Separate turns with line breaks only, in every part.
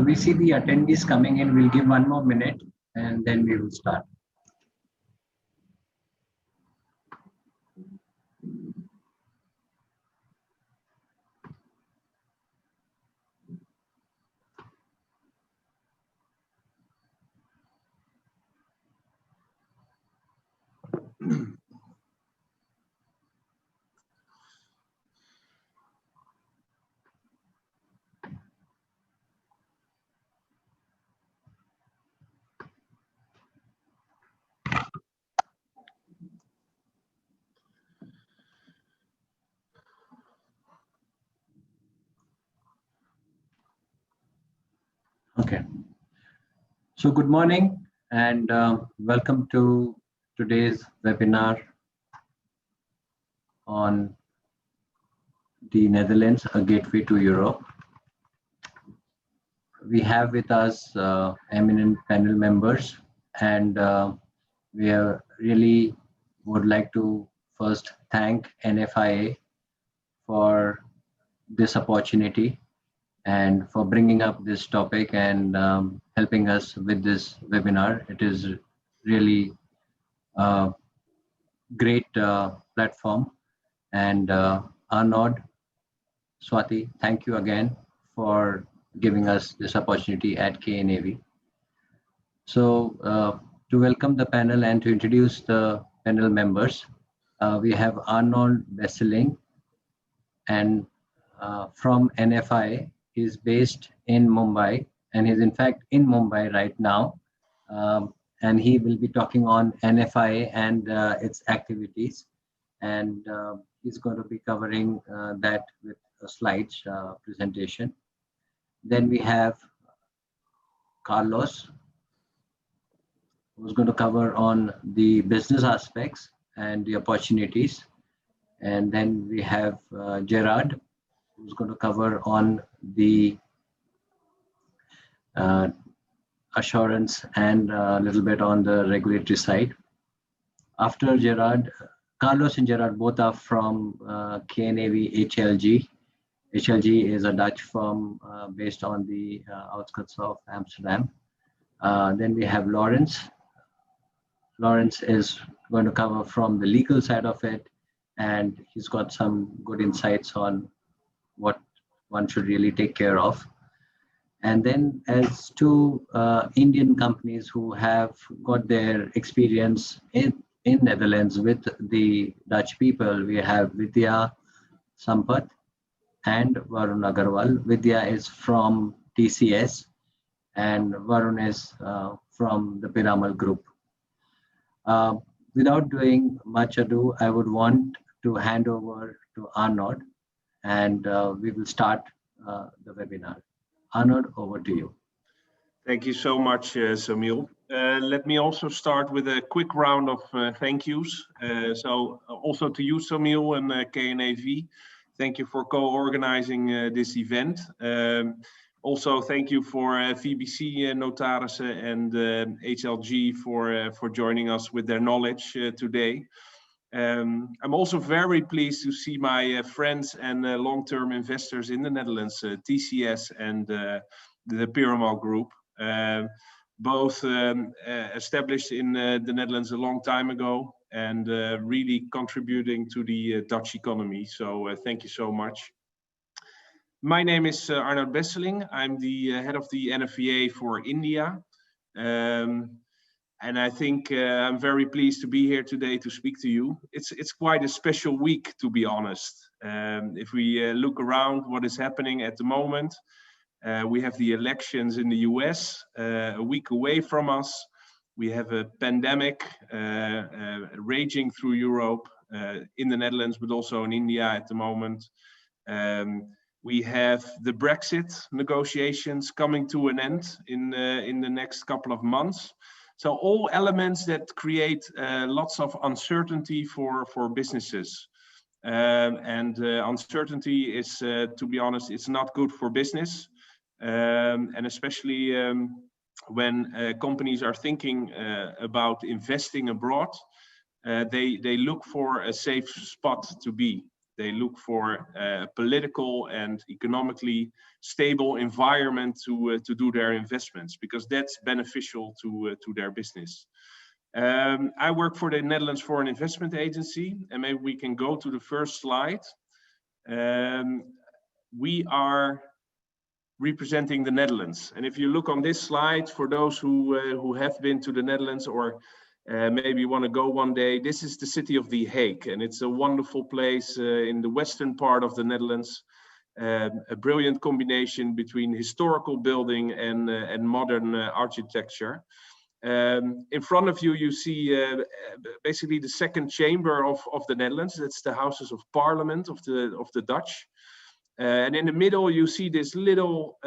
So we see the attendees coming in. We'll give 1 more minute and then we will start. Okay. So good morning and welcome to today's webinar on the Netherlands, a gateway to Europe. We have with us eminent panel members, and we really would like to first thank NFIA for this opportunity and for bringing up this topic and helping us with this webinar. It is really a great platform. And Arnoud, Swati, thank you again for giving us this opportunity at KNAV. So to welcome the panel and to introduce the panel members, we have Arnoud Bessling, and from NFIA. He's based in Mumbai, and he's in fact in Mumbai right now. And he will be talking on NFIA and its activities. And he's going to be covering that with a slides presentation. Then we have Carlos, who's going to cover on the business aspects and the opportunities. And then we have Gerard, who's going to cover on the assurance and a little bit on the regulatory side. After Gerard, Carlos and Gerard both are from KNAV HLG. HLG is a Dutch firm based on the outskirts of Amsterdam. Then we have Lawrence. Lawrence is going to cover from the legal side of it, and he's got some good insights on what one should really take care of. And then as two Indian companies who have got their experience in Netherlands with the Dutch people, we have Vidya, Sampath, and Varun Agarwal. Vidya is from TCS and Varun is from the Piramal group. Without doing much ado, I would want to hand over to Arnoud, and we will start the webinar. Arnoud, over to you.
Thank you so much, Saumil. Let me also start with a quick round of thank yous. So also to you, Saumil, and KNAV. Thank you for co-organizing this event. Also, thank you for VBC Notarissen and HLG for joining us with their knowledge today. I'm also very pleased to see my friends and long-term investors in the Netherlands, TCS and the Piramal Group, both established in the Netherlands a long time ago and really contributing to the Dutch economy. So thank you so much. My name is Arnoud Bessling. I'm the head of the NFIA for India. And I think I'm very pleased to be here today to speak to you. It's quite a special week, to be honest. If we look around what is happening at the moment, we have the elections in the US a week away from us. We have a pandemic raging through Europe, in the Netherlands, but also in India at the moment. We have the Brexit negotiations coming to an end in the next couple of months. So all elements that create lots of uncertainty for businesses. And uncertainty is, to be honest, it's not good for business. And especially when companies are thinking about investing abroad, they look for a safe spot to be. They look for a political and economically stable environment to do their investments, because that's beneficial to their business. I work for the Netherlands Foreign Investment Agency, and maybe we can go to the first slide. We are representing the Netherlands, and if you look on this slide, for those who have been to the Netherlands or maybe want to go one day, this is the city of The Hague, and it's a wonderful place in the western part of the Netherlands. A brilliant combination between historical building and modern architecture. In front of you, you see basically the second chamber of the Netherlands. That's the Houses of Parliament of the Dutch. And in the middle, you see this little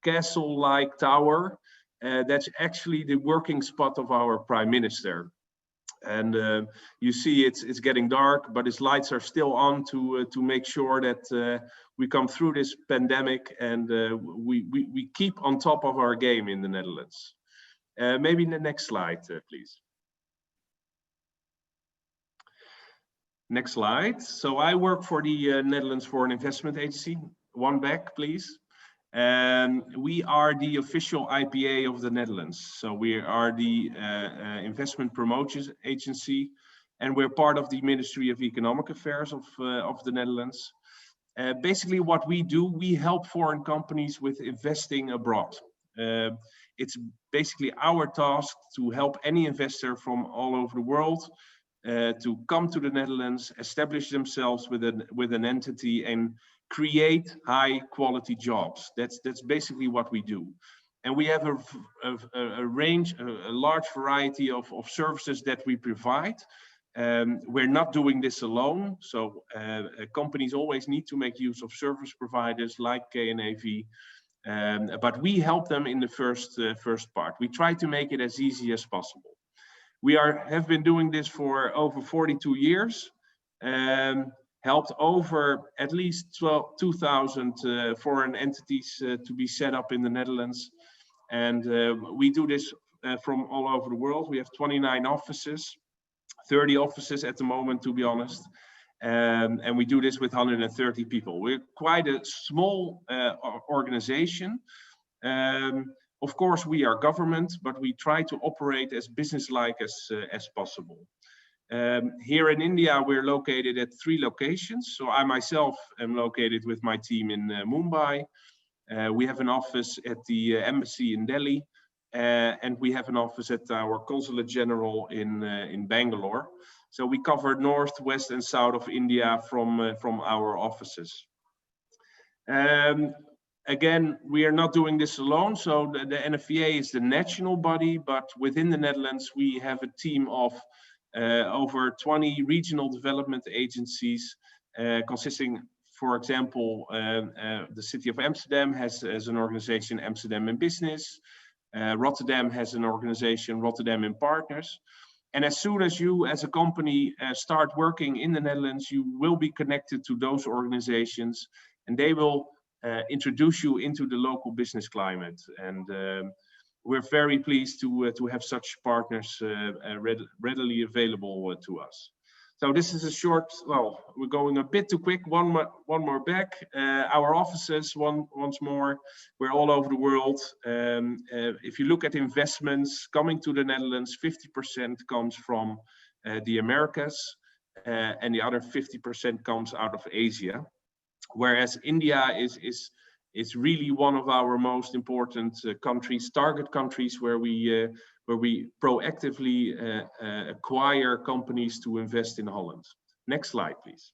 castle-like tower. That's actually the working spot of our Prime Minister. And you see it's getting dark, but his lights are still on to make sure that we come through this pandemic, and we keep on top of our game in the Netherlands. Maybe in the next slide, please. Next slide. So I work for the Netherlands Foreign Investment Agency. One back, please. We are the official IPA of the Netherlands. So we are the investment promotion agency, and we're part of the Ministry of Economic Affairs of the Netherlands. Basically what we do, we help foreign companies with investing abroad. It's basically our task to help any investor from all over the world to come to the Netherlands, establish themselves with an entity, and create high quality jobs. That's basically what we do. And we have a range, a large variety of services that we provide. We're not doing this alone. So companies always need to make use of service providers like KNAV. But we help them in the first part. We try to make it as easy as possible. We have been doing this for over 42 years, helped over at least 2,000 foreign entities to be set up in the Netherlands. And we do this from all over the world. We have 29 offices, 30 offices at the moment, to be honest. And we do this with 130 people. We're quite a small organization. Of course, we are government, but we try to operate as business-like as possible. Here in India, we're located at 3 locations. So I myself am located with my team in Mumbai. We have an office at the embassy in Delhi, and we have an office at our Consulate General in Bangalore. So we cover north, west, and south of India from our offices. Again, we are not doing this alone. So the NFIA is the national body, but within the Netherlands, we have a team of over 20 regional development agencies, consisting, for example, the city of Amsterdam has an organization, Amsterdam in Business. Rotterdam has an organization, Rotterdam in Partners. And as soon as you, as a company, start working in the Netherlands, you will be connected to those organizations, and they will introduce you into the local business climate. And we're very pleased to have such partners readily available to us. So this is a short, well, we're going a bit too quick. One more back. Our offices, once more, we're all over the world. If you look at investments coming to the Netherlands, 50% comes from the Americas, and the other 50% comes out of Asia. Whereas India is really one of our most important countries, target countries, where we proactively acquire companies to invest in Holland. Next slide, please.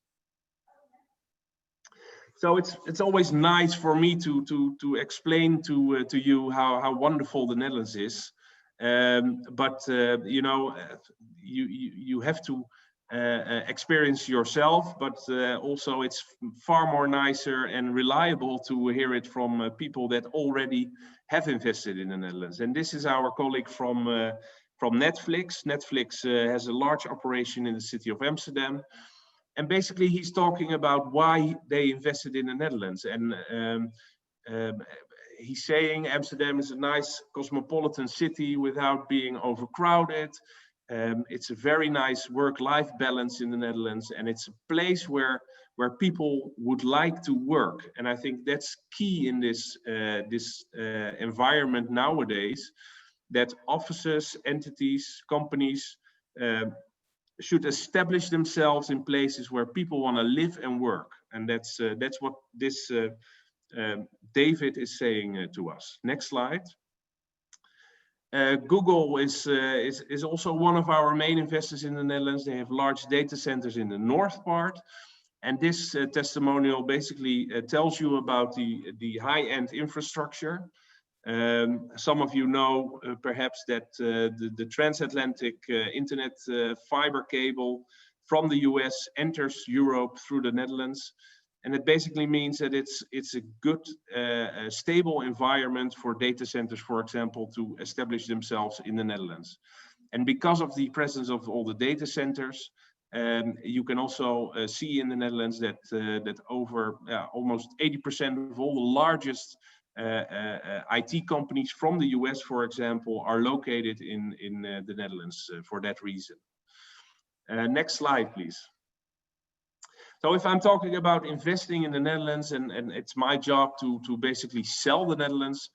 So it's always nice for me to explain to you how wonderful the Netherlands is, but you know, you have to experience yourself, but also it's far more nicer and reliable to hear it from people that already have invested in the Netherlands. And this is our colleague from Netflix. Netflix has a large operation in the city of Amsterdam, and basically he's talking about why they invested in the Netherlands. And he's saying Amsterdam is a nice cosmopolitan city without being overcrowded. It's a very nice work-life balance in the Netherlands, and it's a place where people would like to work. And I think that's key in this environment nowadays, that offices, entities, companies should establish themselves in places where people want to live and work. And that's what this David is saying to us. Next slide. Google is also one of our main investors in the Netherlands. They have large data centers in the north part. And this testimonial basically tells you about the high-end infrastructure. Some of you know perhaps that the transatlantic internet fiber cable from the US enters Europe through the Netherlands. And it basically means that it's a good, stable environment for data centers, for example, to establish themselves in the Netherlands. And because of the presence of all the data centers, you can also see in the Netherlands that over almost 80% of all the largest IT companies from the US, for example, are located in the Netherlands for that reason. Next slide, please. So if I'm talking about investing in the Netherlands, and it's my job to basically sell the Netherlands,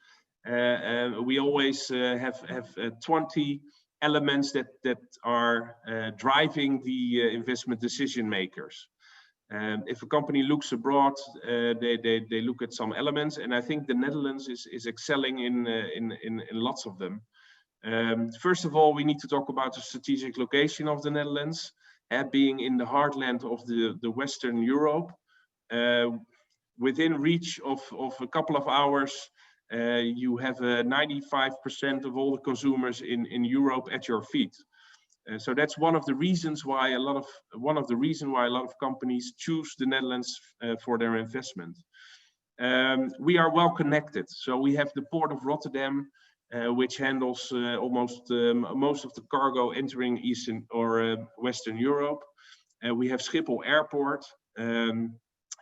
we always have 20 elements that are driving the investment decision makers. If a company looks abroad, they look at some elements, and I think the Netherlands is excelling in lots of them. First of all, we need to talk about the strategic location of the Netherlands. Being in the heartland of the Western Europe, within reach of a couple of hours, you have 95% of all the consumers in Europe at your feet. So that's one of the reasons why a lot of companies choose the Netherlands for their investment. We are well connected, so we have the port of Rotterdam, which handles almost most of the cargo entering Eastern or Western Europe. We have Schiphol Airport.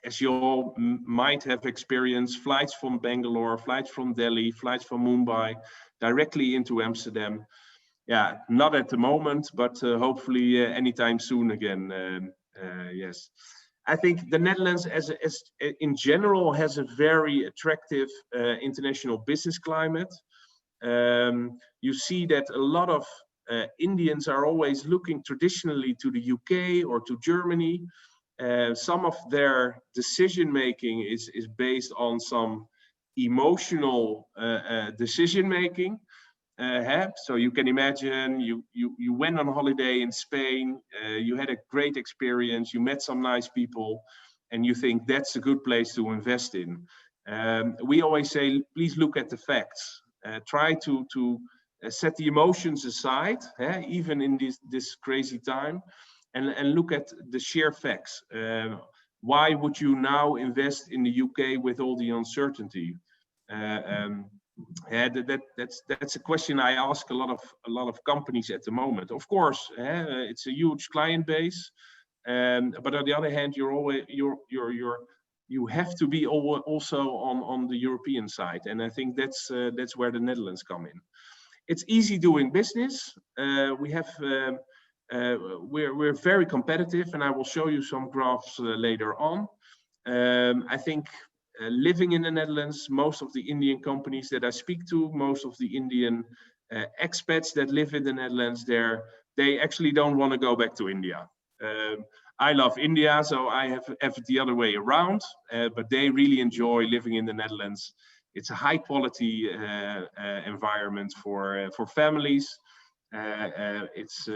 As you all might have experienced, flights from Bangalore, flights from Delhi, flights from Mumbai, directly into Amsterdam. Yeah, not at the moment, but hopefully anytime soon again. Yes. I think the Netherlands in general has a very attractive international business climate. You see that a lot of Indians are always looking traditionally to the UK or to Germany. Some of their decision making is based on some emotional decision making. So you can imagine you went on holiday in Spain, you had a great experience, you met some nice people, and you think that's a good place to invest in. We always say, please look at the facts. Try to set the emotions aside, even in this crazy time, and look at the sheer facts. Why would you now invest in the UK with all the uncertainty? That's a question I ask a lot of companies at the moment. Of course, it's a huge client base, but on the other hand, you have to be also on the European side, and I think that's where the Netherlands come in. It's easy doing business. We're very competitive, and I will show you some graphs later on. I think living in the Netherlands, most of the Indian companies that I speak to, most of the Indian expats that live in the Netherlands, they actually don't want to go back to India. I love India, so I have it the other way around, but they really enjoy living in the Netherlands. It's a high quality environment for families. It's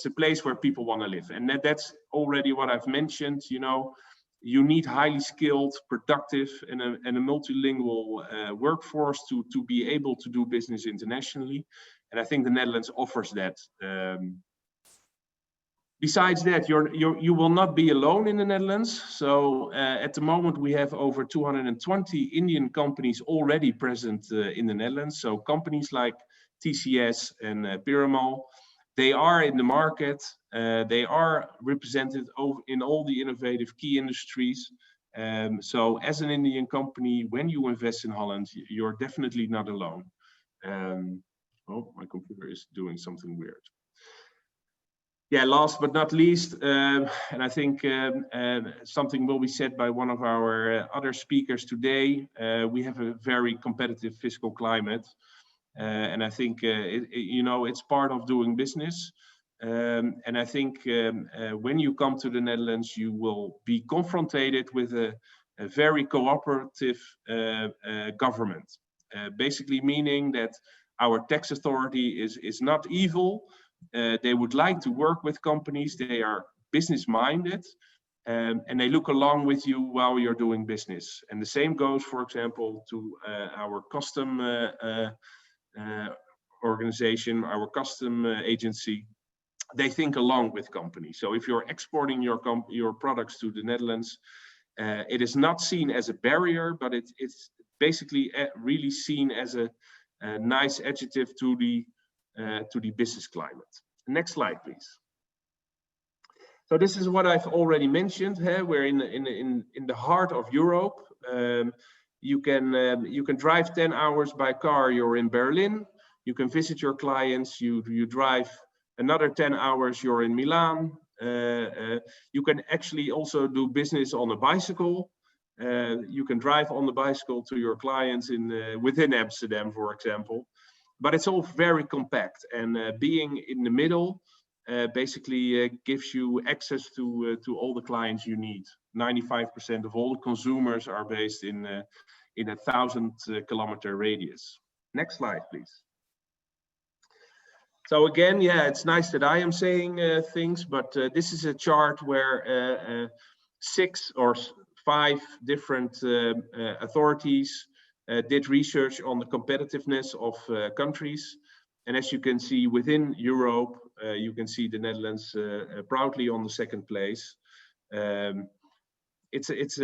a place where people want to live, and that's already what I've mentioned. You need highly skilled, productive, and a multilingual workforce to be able to do business internationally, and I think the Netherlands offers that. Besides that, you will not be alone in the Netherlands. So at the moment, we have over 220 Indian companies already present in the Netherlands. So companies like TCS and Piramal, they are in the market. They are represented in all the innovative key industries. So as an Indian company, when you invest in Holland, you're definitely not alone. Oh, my computer is doing something weird. Yeah, last but not least, and I think something will be said by one of our other speakers today, we have a very competitive fiscal climate. And I think, you know, it's part of doing business. And I think when you come to the Netherlands, you will be confronted with a very cooperative government. Basically meaning that our tax authority is not evil. They would like to work with companies. They are business minded, and they look along with you while you're doing business. And the same goes, for example, to our custom organization, our custom agency. They think along with companies. So if you're exporting your products to the Netherlands, it is not seen as a barrier, but it's basically really seen as a nice adjective to the business climate. Next slide, please. So this is what I've already mentioned. We're in the heart of Europe. You can drive 10 hours by car. You're in Berlin. You can visit your clients. You drive another 10 hours. You're in Milan. You can actually also do business on a bicycle. You can drive on the bicycle to your clients within Amsterdam, for example. But it's all very compact, and being in the middle basically gives you access to all the clients you need. 95% of all the consumers are based in a 1,000-kilometer radius. Next slide, please. So again, yeah, it's nice that I am saying things, but this is a chart where 6 or 5 different authorities did research on the competitiveness of countries. And as you can see, within Europe, you can see the Netherlands proudly on the 2nd place. It's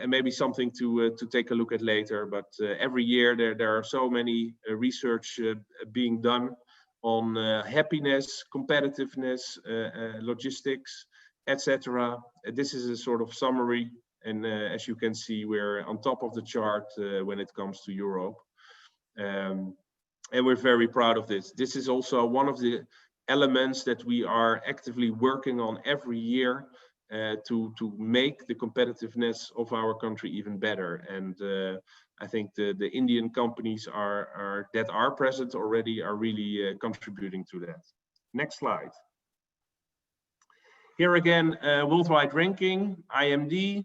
maybe something to take a look at later, but every year there are so many research being done on happiness, competitiveness, logistics, etc. This is a sort of summary. And as you can see, we're on top of the chart when it comes to Europe. And we're very proud of this. This is also one of the elements that we are actively working on every year to make the competitiveness of our country even better. And I think the Indian companies that are present already are really contributing to that. Next slide. Here again, worldwide ranking, IMD.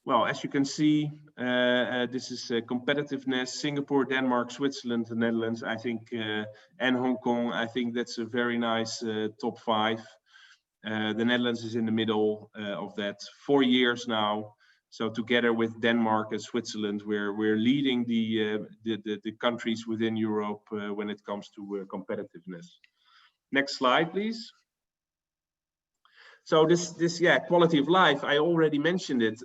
Well, as you can see, this is competitiveness, Singapore, Denmark, Switzerland, the Netherlands, I think, and Hong Kong. I think that's a very nice top 5. The Netherlands is in the middle of that 4 years now. So together with Denmark and Switzerland, we're leading the countries within Europe when it comes to competitiveness. Next slide, please. So this quality of life, I already mentioned it.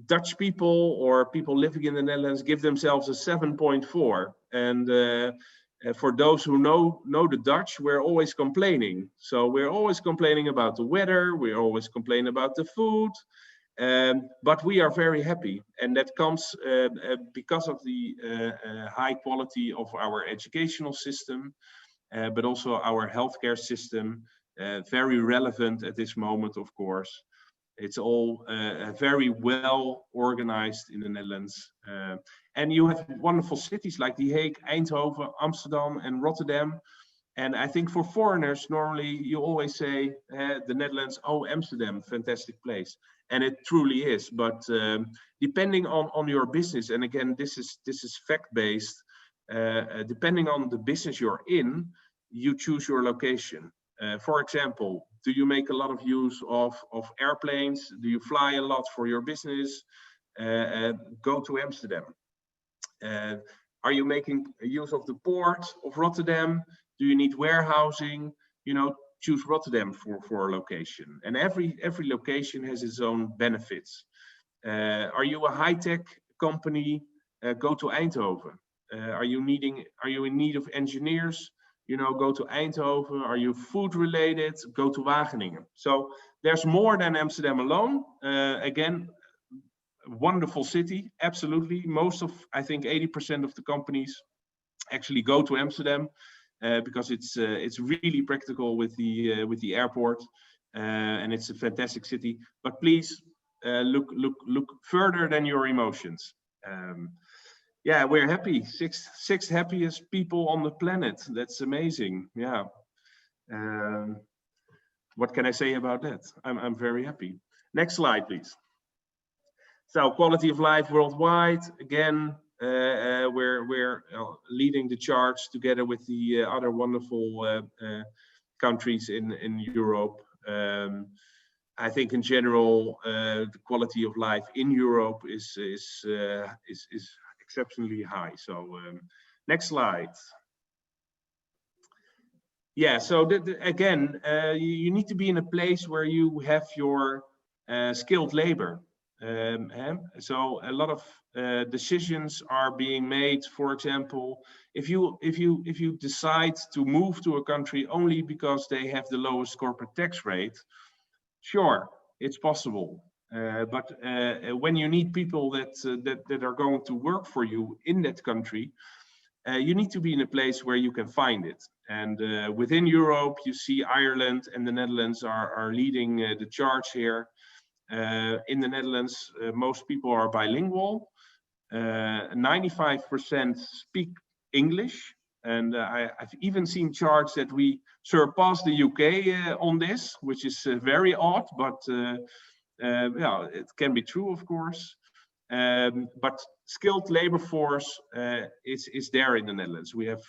Dutch people or people living in the Netherlands give themselves a 7.4. And for those who know the Dutch, we're always complaining. So we're always complaining about the weather. We're always complaining about the food. But we are very happy. And that comes because of the high quality of our educational system, but also our healthcare system. Very relevant at this moment, of course. It's all very well organized in the Netherlands. And you have wonderful cities like The Hague, Eindhoven, Amsterdam, and Rotterdam. And I think for foreigners, normally you always say the Netherlands, oh, Amsterdam, fantastic place. And it truly is. But depending on your business, and again, this is fact-based, depending on the business you're in, you choose your location. For example, do you make a lot of use of airplanes? Do you fly a lot for your business? Go to Amsterdam. Are you making use of the port of Rotterdam? Do you need warehousing? You know, choose Rotterdam for a location. And every location has its own benefits. Are you a high-tech company? Go to Eindhoven. Are you in need of engineers? You know, go to Eindhoven. Are you food related? Go to Wageningen. So there's more than Amsterdam alone. Again, wonderful city, absolutely. Most of, I think 80% of the companies actually go to Amsterdam. because it's really practical with the airport, and it's a fantastic city. But please look further than your emotions. Yeah, we're happy. Sixth happiest people on the planet. That's amazing. Yeah. What can I say about that? I'm very happy. Next slide, please. So quality of life worldwide. Again, we're leading the charge together with the other wonderful countries in Europe. I think in general, the quality of life in Europe is exceptionally high. So next slide. Yeah, so again, you need to be in a place where you have your skilled labor. So a lot of decisions are being made. For example, if you decide to move to a country only because they have the lowest corporate tax rate, sure, it's possible. But when you need people that are going to work for you in that country, you need to be in a place where you can find it. And within Europe, you see Ireland and the Netherlands are leading the charge here. In the Netherlands, most people are bilingual. 95% speak English. And I've even seen charts that we surpass the UK on this, which is very odd, but yeah, it can be true, of course. But skilled labor force is there in the Netherlands. We have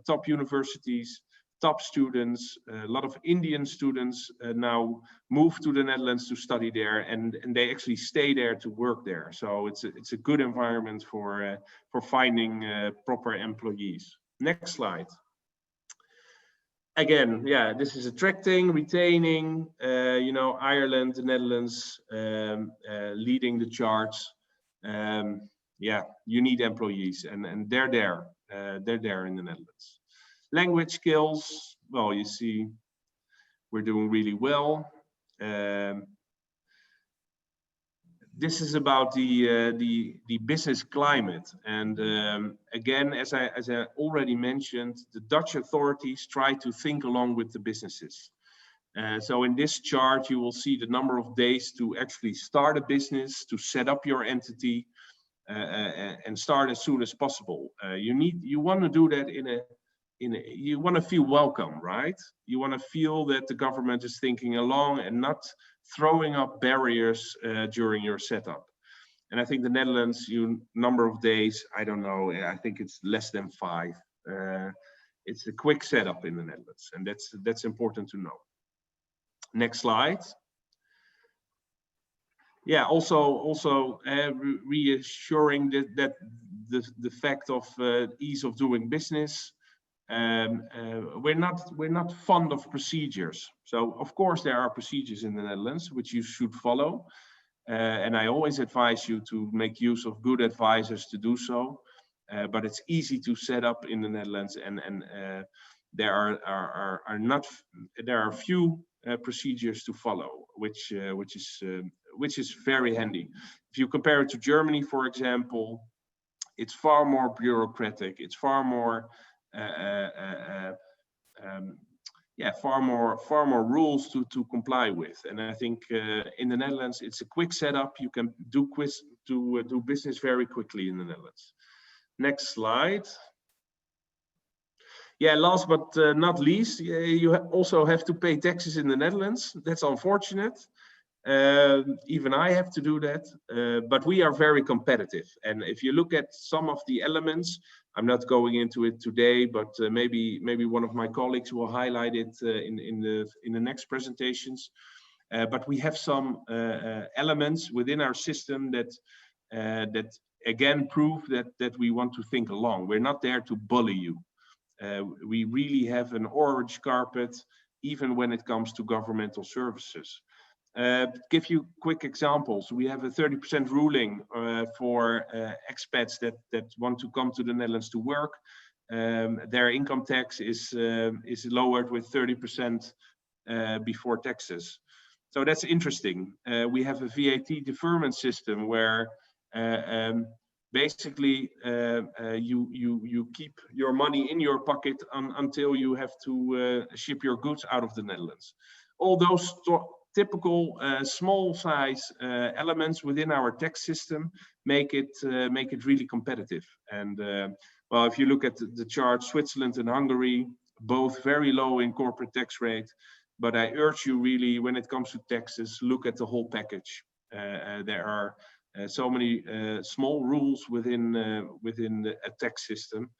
top universities, top students, a lot of Indian students now move to the Netherlands to study there, and they actually stay there to work there. So it's a good environment for finding proper employees. Next slide. Again, yeah, this is attracting, retaining. You know, Ireland, the Netherlands, leading the charge. Yeah, you need employees, and they're there. They're there in the Netherlands. Language skills. Well, you see, we're doing really well. This is about the business climate, and again, as I already mentioned, the Dutch authorities try to think along with the businesses. So in this chart, you will see the number of days to actually start a business, to set up your entity, and start as soon as possible. You want to do that you want to feel welcome, right? You want to feel that the government is thinking along and not throwing up barriers during your setup. And I think the Netherlands, number of days, I don't know, I think it's less than 5. It's a quick setup in the Netherlands, and that's important to know. Next slide. Yeah, also reassuring that the fact of ease of doing business. We're not fond of procedures. So of course there are procedures in the Netherlands which you should follow, and I always advise you to make use of good advisors to do so. But it's easy to set up in the Netherlands, and there are few procedures to follow, which is very handy. If you compare it to Germany, for example, it's far more bureaucratic. It's far more far more rules to comply with. And I think in the Netherlands, it's a quick setup. You can do business very quickly in the Netherlands. Next slide. Yeah, last but not least, you also have to pay taxes in the Netherlands. That's unfortunate. Even I have to do that, but we are very competitive. And if you look at some of the elements, I'm not going into it today, but maybe one of my colleagues will highlight it in the next presentations. But we have some elements within our system that again prove that we want to think along. We're not there to bully you. We really have an orange carpet, even when it comes to governmental services. Give you quick examples. We have a 30% ruling for expats that want to come to the Netherlands to work. Their income tax is lowered with 30% before taxes. So that's interesting. We have a VAT deferment system where basically you keep your money in your pocket until you have to ship your goods out of the Netherlands. All those typical small size elements within our tax system make it really competitive. And well, if you look at the chart, Switzerland and Hungary, both very low in corporate tax rate. But I urge you really, when it comes to taxes, look at the whole package. There are so many small rules within a tax system.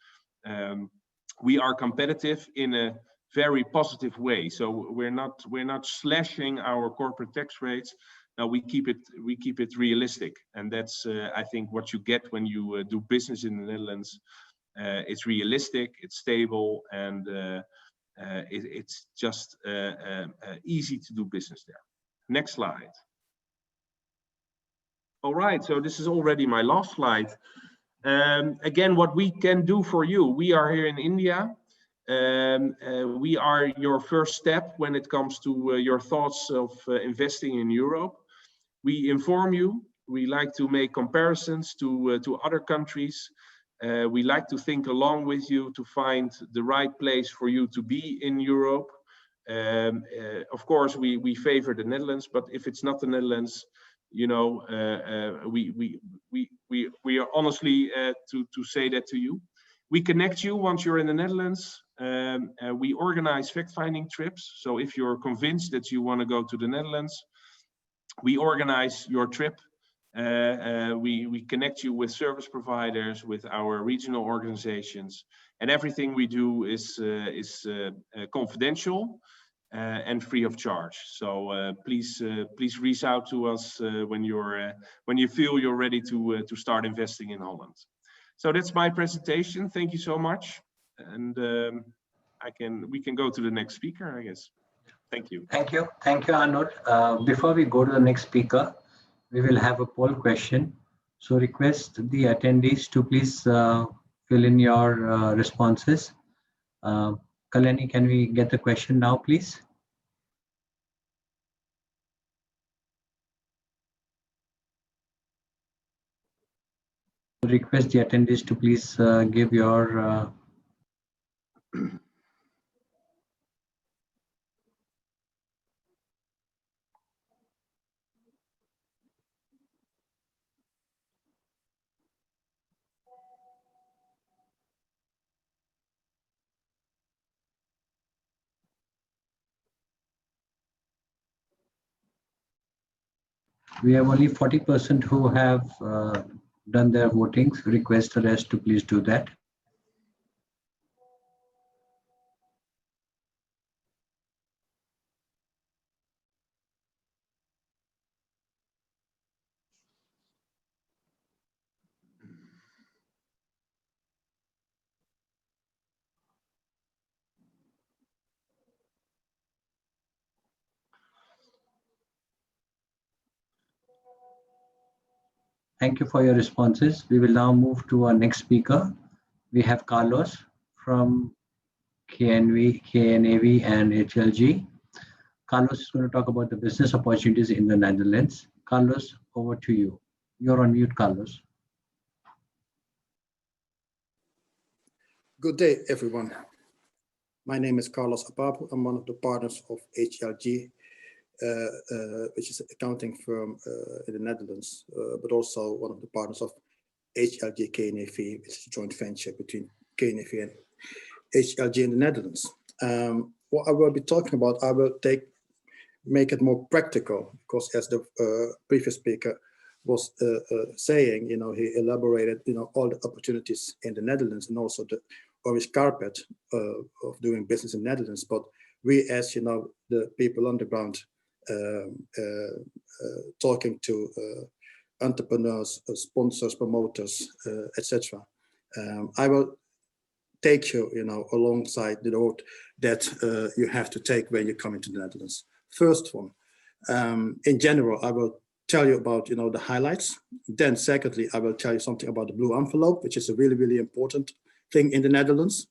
We are competitive in a very positive way. So we're not slashing our corporate tax rates. Now we keep it realistic, and that's I think what you get when you do business in the Netherlands. It's realistic, it's stable, and it's just easy to do business there. Next slide. All right, so this is already my last slide. Again, what we can do for you, we are here in India. We are your first step when it comes to your thoughts of investing in Europe. We inform you. We like to make comparisons to other countries. We like to think along with you to find the right place for you to be in Europe. Of course, we favor the Netherlands, but if it's not the Netherlands, you know, we are honestly to say that to you. We connect you once you're in the Netherlands. We organize fact-finding trips. So if you're convinced that you want to go to the Netherlands, we organize your trip. We connect you with service providers, with our regional organizations, and everything we do is confidential and free of charge. So please reach out to us when you feel you're ready to start investing in Holland. So that's my presentation. Thank you so much, and we can go to the next speaker, I guess. Thank you.
Thank you, Arnoud. Before we go to the next speaker, we will have a poll question. So request the attendees to please fill in your responses. Kalani, can we get the question now, please? Request the attendees to please give your we have only 40% who have done their votings. Request the rest to please do that. Thank you for your responses. We will now move to our next speaker. We have Carlos from KNAV and HLG. Carlos is going to talk about the business opportunities in the Netherlands. Carlos, over to you. You're on mute, Carlos.
Good day, everyone. My name is Carlos Apapoe. I'm one of the partners of HLG, which is an accounting firm in the Netherlands, but also one of the partners of HLG KNAV, which is a joint venture between KNAV and HLG in the Netherlands. What I will be talking about, I will make it more practical, because as the previous speaker was saying, you know, he elaborated, you know, all the opportunities in the Netherlands and also the orange carpet of doing business in the Netherlands. But we, as you know, the people on the ground, talking to entrepreneurs, sponsors, promoters, etc. I will take you, you know, alongside the road that you have to take when you come into the Netherlands. First one, in general, I will tell you about, you know, the highlights. Then secondly, I will tell you something about the blue envelope, which is a really, really important thing in the Netherlands.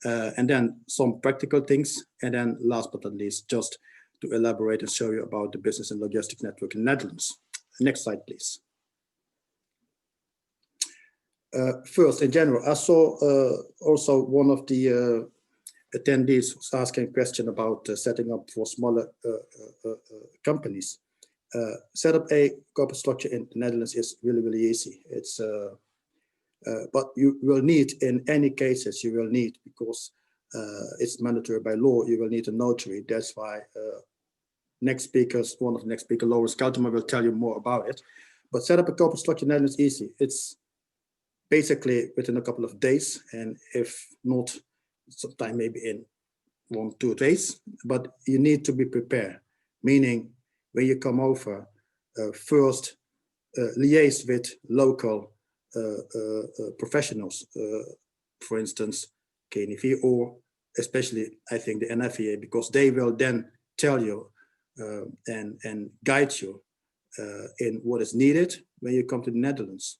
And then some practical things. And then last but not least, just to elaborate and show you about the business and logistic network in the Netherlands. Next slide, please. First, in general, I saw also one of the attendees was asking a question about setting up for smaller companies. Set up a corporate structure in the Netherlands is really, really easy. It's but you will need, in any cases, you will need, because it's mandatory by law, you will need a notary. That's why next speakers, one of the next speakers, Kelterman, will tell you more about it. But set up a corporate structure in the Netherlands is easy. It's basically within a couple of days, and if not, sometime maybe in 1-2 days. But you need to be prepared, meaning when you come over, first liaise with local professionals, for instance, KNAV, or especially I think the NFIA, because they will then tell you and guide you in what is needed when you come to the Netherlands.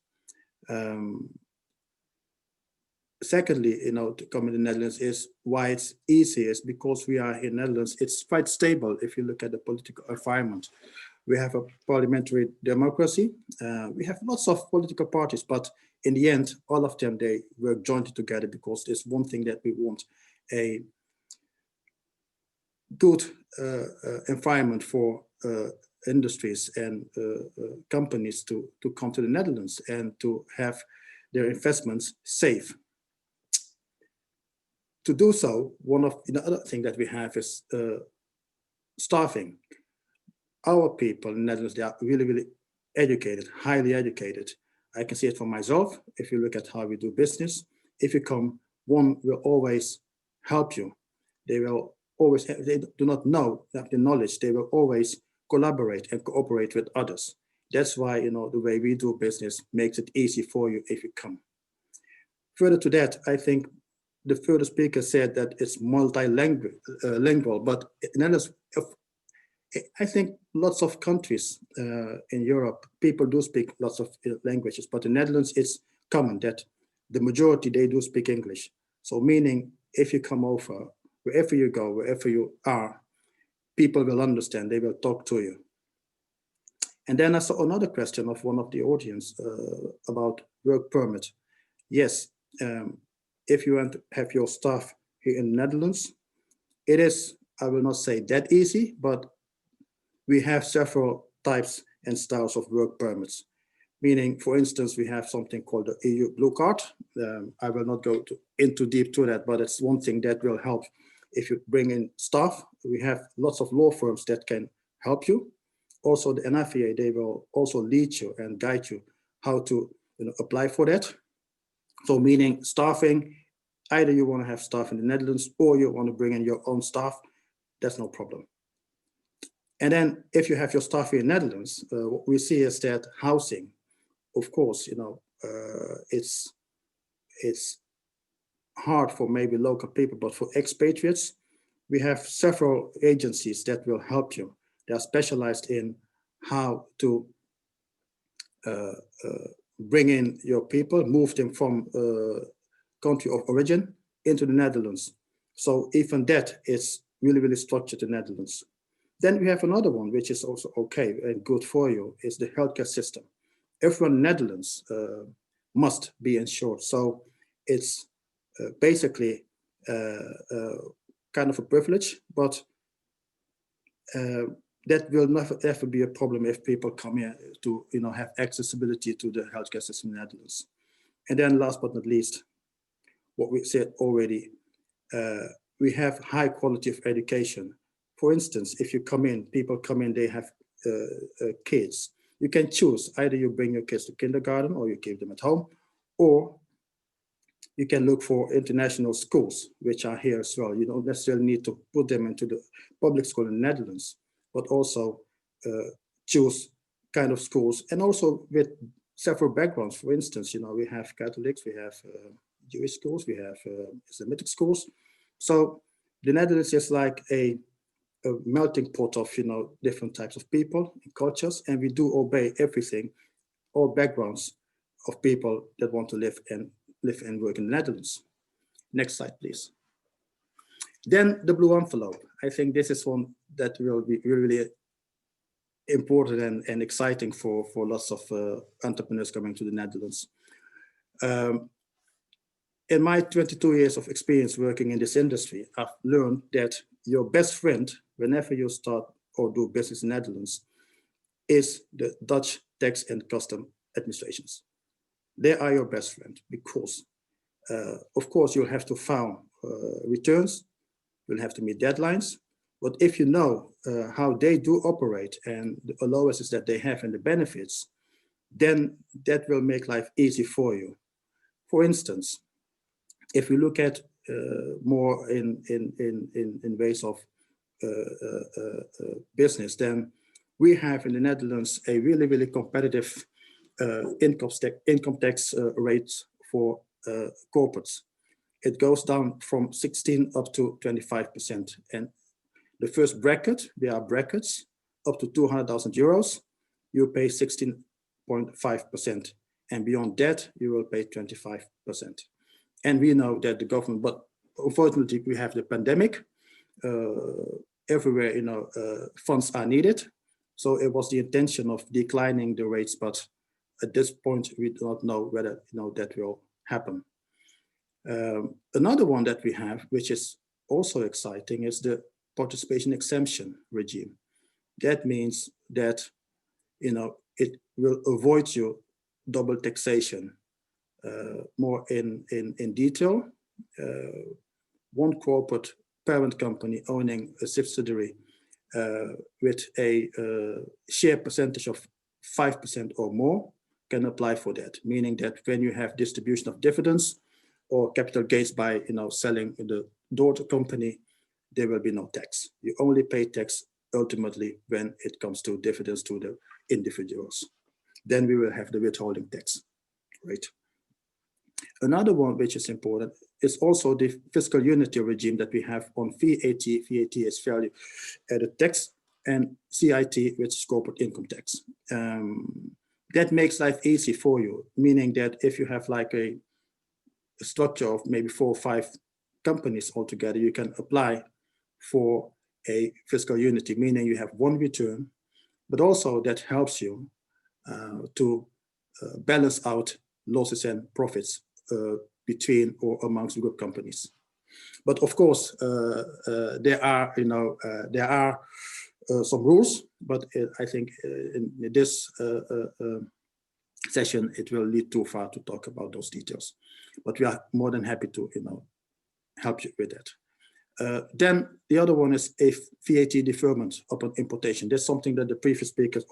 Secondly, to come in the Netherlands is why it's easy is because we are in the Netherlands. It's quite stable if you look at the political environment. We have a parliamentary democracy. We have lots of political parties, but in the end, all of them, they work jointly together because there's one thing that we want: a good environment for industries and companies to come to the Netherlands and to have their investments safe. To do so, one of the other thing that we have is staffing. Our people in the Netherlands, they are really, really educated, highly educated. I can see it for myself. If you look at how we do business, if you come, one will always help you. They will always, they do not know, have the knowledge, they will always collaborate and cooperate with others. That's why, the way we do business makes it easy for you if you come. Further to that, I think the further speaker said that it's multilingual, but in others, I think lots of countries in Europe, people do speak lots of languages, but in the Netherlands, it's common that the majority, they do speak English. So meaning if you come over, wherever you go, wherever you are, people will understand, they will talk to you. And then I saw another question of one of the audience about work permit. Yes, if you want to have your staff here in the Netherlands, it is, I will not say that easy, but we have several types and styles of work permits. Meaning, for instance, we have something called the EU Blue Card. I will not go into deep to that, but it's one thing that will help if you bring in staff. We have lots of law firms that can help you. Also, the NFIA, they will also lead you and guide you how to apply for that. So meaning staffing, either you want to have staff in the Netherlands or you want to bring in your own staff, that's no problem. And then if you have your staff in the Netherlands, what we see is that housing, of course, it's hard for maybe local people, but for expatriates, we have several agencies that will help you. They are specialized in how to bring in your people, move them from country of origin into the Netherlands. So even that is really, really structured in the Netherlands. Then we have another one, which is also okay and good for you, is the healthcare system. Everyone in the Netherlands must be insured. So it's basically kind of a privilege, but that will never ever be a problem if people come here to have accessibility to the healthcare system in the Netherlands. And then last but not least, what we said already, we have high quality of education. For instance, if you come in, people come in, they have kids. You can choose, either you bring your kids to kindergarten or you keep them at home, or you can look for international schools, which are here as well. You don't necessarily need to put them into the public school in the Netherlands, but also choose kind of schools, and also with several backgrounds. For instance, we have Catholics, we have Jewish schools, we have Islamic schools. So the Netherlands is like a melting pot of different types of people and cultures, and we do obey everything, all backgrounds of people that want to live and work in the Netherlands. Next slide, please. Then the blue envelope. I think this is one that will be really important and exciting for lots of entrepreneurs coming to the Netherlands. In my 22 years of experience working in this industry, I've learned that your best friend, whenever you start or do business in the Netherlands, is the Dutch tax and custom administrations. They are your best friend because, of course, you'll have to file returns, you'll have to meet deadlines, but if you know how they do operate and the allowances that they have and the benefits, then that will make life easy for you. For instance, if we look at more in ways of business, then we have in the Netherlands a really competitive income tax rates for corporates. It goes down from 16 up to 25%. And the first bracket, there are brackets up to 200,000 euros, you pay 16.5%. And beyond that, you will pay 25%. And we know that the government, but unfortunately we have the pandemic. Everywhere, funds are needed. So it was the intention of declining the rates, but at this point, we do not know whether that will happen. Another one that we have, which is also exciting, is the participation exemption regime. That means that it will avoid you double taxation. More in detail, one corporate parent company owning a subsidiary with a share percentage of 5% or more can apply for that, meaning that when you have distribution of dividends or capital gains by selling the daughter company, there will be no tax. You only pay tax ultimately when it comes to dividends to the individuals. Then we will have the withholding tax, right? Another one which is important is also the fiscal unity regime that we have on VAT. VAT is value added tax, and CIT, which is corporate income tax. That makes life easy for you, meaning that if you have like a structure of maybe 4 or 5 companies altogether, you can apply for a fiscal unity, meaning you have one return, but also that helps you to balance out losses and profits between or amongst group companies. But of course, there are some rules, but I think in this session it will lead too far to talk about those details. But we are more than happy to help you with that. Then the other one is a VAT deferment upon importation. That's something that the previous speakers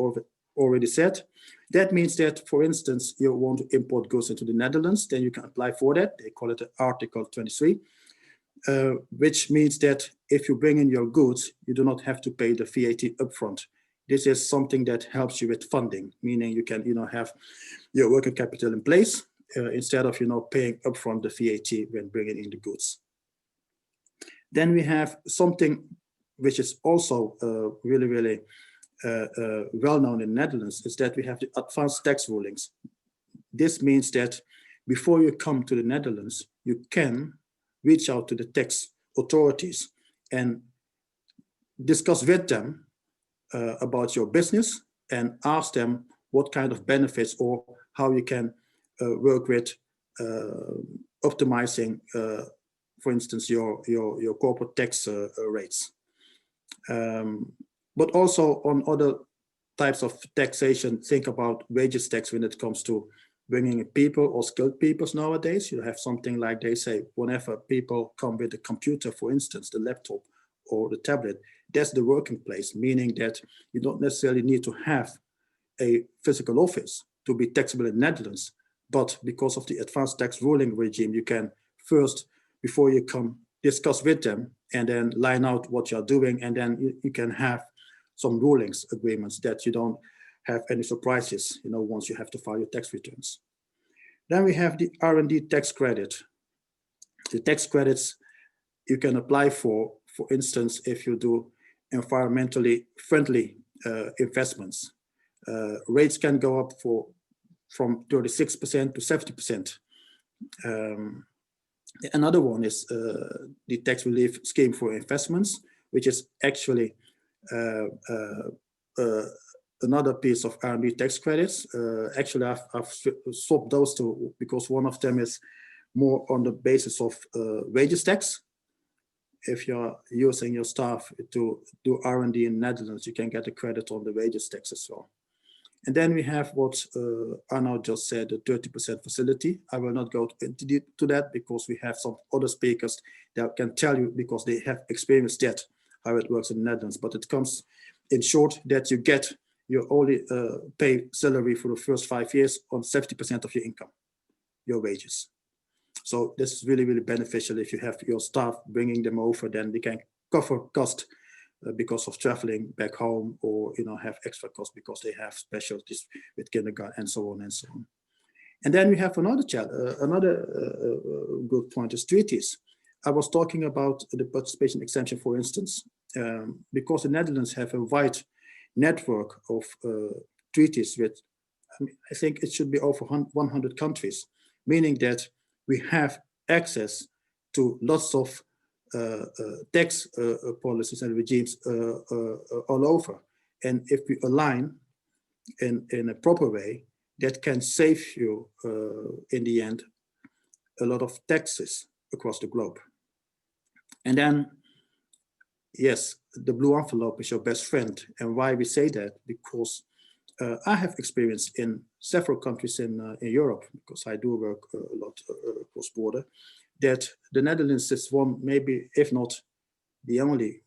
already said. That means that, for instance, you want to import goods into the Netherlands, then you can apply for that. They call it Article 23, which means that if you bring in your goods, you do not have to pay the VAT upfront. This is something that helps you with funding, meaning you can have your working capital in place instead of paying upfront the VAT when bringing in the goods. Then we have something which is also really well known in the Netherlands, is that we have the advanced tax rulings. This means that before you come to the Netherlands, you can reach out to the tax authorities and discuss with them about your business and ask them what kind of benefits or how you can work with optimizing, for instance, your corporate tax rates. But also on other types of taxation, think about wages tax when it comes to bringing in people or skilled people nowadays. You have something like, they say, whenever people come with a computer, for instance, the laptop or the tablet, that's the working place, meaning that you don't necessarily need to have a physical office to be taxable in the Netherlands. But because of the advanced tax ruling regime, you can first, before you come, discuss with them and then line out what you're doing, and then you can have some rulings agreements that you don't have any surprises, once you have to file your tax returns. Then we have the R&D tax credit. The tax credits you can apply for instance, if you do environmentally friendly investments. Rates can go up from 36% to 70%. Another one is the tax relief scheme for investments, which is actually another piece of R&D tax credits. Actually, I've swapped those two because one of them is more on the basis of wages tax. If you're using your staff to do R&D in the Netherlands, you can get a credit on the wages tax as well. And then we have what Arnoud just said, the 30% facility. I will not go into that because we have some other speakers that can tell you, because they have experienced that, how it works in the Netherlands. But it comes in short that you only pay salary for the first 5 years on 70% of your income, your wages. So this is really, really beneficial. If you have your staff bringing them over, then they can cover cost because of traveling back home, or have extra cost because they have specialties with kindergarten and so on and so on. And then we have another good point is treaties. I was talking about the participation exemption, for instance, because the Netherlands have a wide network of treaties with, I think it should be over 100 countries, meaning that we have access to lots of tax policies and regimes all over. And if we align in a proper way, that can save you, in the end, a lot of taxes across the globe. And then, yes, the blue envelope is your best friend. And why we say that? Because I have experience in several countries in Europe, because I do work a lot cross-border, that the Netherlands is one, maybe if not the only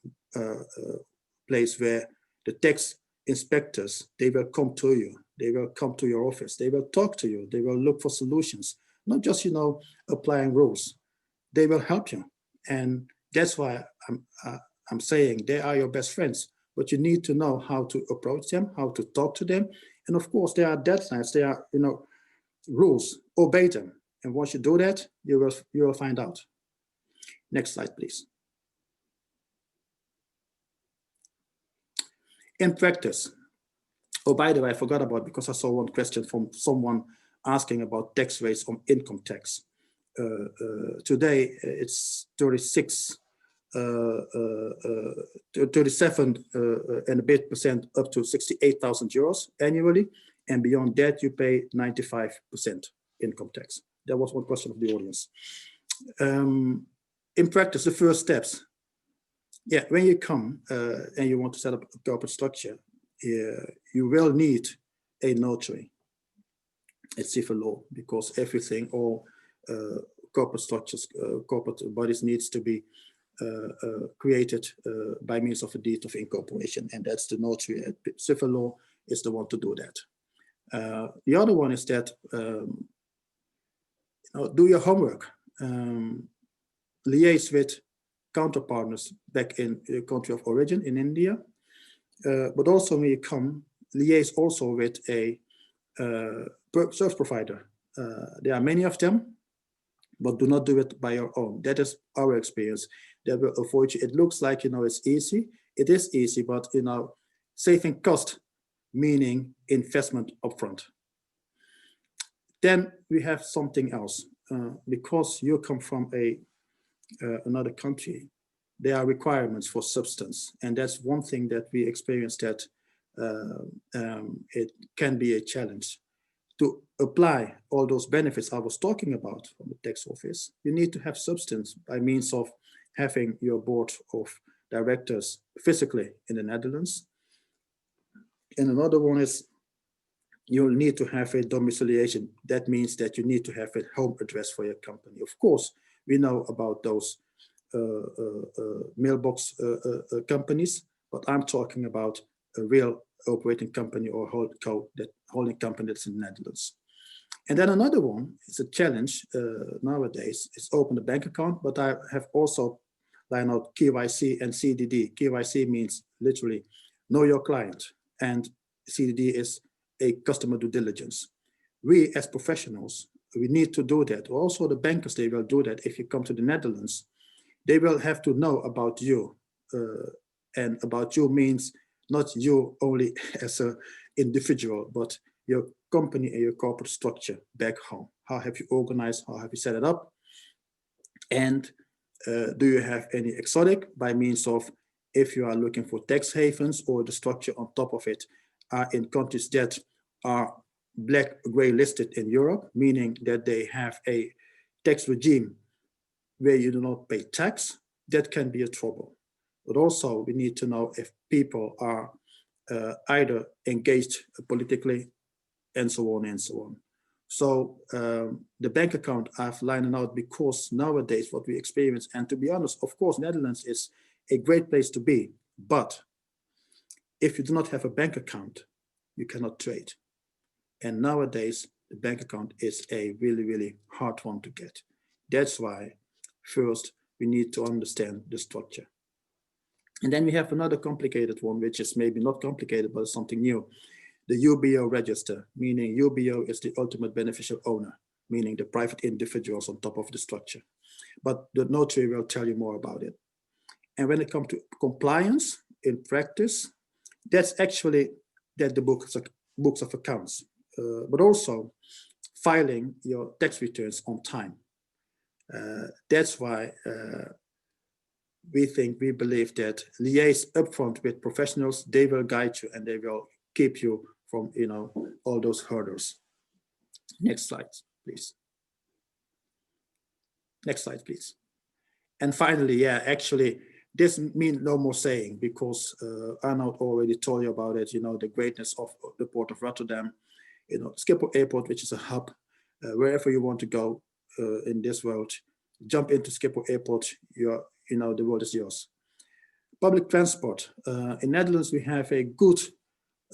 place where the tax inspectors, they will come to you, they will come to your office, they will talk to you, they will look for solutions, not just applying rules. They will help you, and that's why I'm saying they are your best friends. But you need to know how to approach them, how to talk to them, and of course there are deadlines, there are rules. Obey them. And once you do that, you will find out. Next slide, please. In practice, oh, by the way, I forgot about, because I saw one question from someone asking about tax rates on income tax. Today, it's 37 and a bit percent up to 68,000 euros annually. And beyond that, you pay 95% income tax. That was one question of the audience. In practice, the first steps. Yeah, when you come and you want to set up a corporate structure, you will need a notary. It's civil law, because everything, all corporate structures, corporate bodies needs to be created by means of a deed of incorporation, and that's the notary. Civil law is the one to do that. The other one is that do your homework, liaise with counterpartners back in the country of origin in India, but also when you come, liaise also with a service provider. There are many of them, but do not do it by your own. That is our experience. That will avoid you. It looks like it's easy. It is easy, but saving cost, meaning investment upfront. Then we have something else. Because you come from another country, there are requirements for substance, and that's one thing that we experienced, that it can be a challenge to apply all those benefits I was talking about from the tax office. You need to have substance by means of having your board of directors physically in the Netherlands. And another one is you'll need to have a domiciliation. That means that you need to have a home address for your company. Of course, we know about those mailbox companies, but I'm talking about a real operating company or holding company that's in the Netherlands. And then another one is a challenge nowadays is open a bank account, but I have also lined out KYC and CDD. KYC means literally know your client, and CDD is a customer due diligence. We as professionals, we need to do that. Also the bankers, they will do that. If you come to the Netherlands, they will have to know about you. And about you means not you only as an individual, but your company and your corporate structure back home. How have you organized? How have you set it up? And do you have any exotic by means of, if you are looking for tax havens or the structure on top of it, are in countries that are black gray listed in Europe, meaning that they have a tax regime where you do not pay tax, that can be a trouble. But also we need to know if people are either engaged politically and so on and so on. So the bank account I've lined out because nowadays what we experience, and to be honest, of course, Netherlands is a great place to be, but if you do not have a bank account, you cannot trade. And nowadays, the bank account is a really, really hard one to get. That's why first we need to understand the structure. And then we have another complicated one, which is maybe not complicated, but something new. The UBO register, meaning UBO is the ultimate beneficial owner, meaning the private individuals on top of the structure. But the notary will tell you more about it. And when it comes to compliance in practice, that's actually that the books of accounts, but also filing your tax returns on time. That's why we believe that liaise upfront with professionals, they will guide you and they will keep you from, all those hurdles. Next slide, please. Next slide, please. And finally, actually, this means no more saying because Arnoud already told you about it, the greatness of the port of Rotterdam, Schiphol Airport, which is a hub, wherever you want to go in this world, jump into Schiphol Airport, the world is yours. Public transport. In Netherlands, we have a good,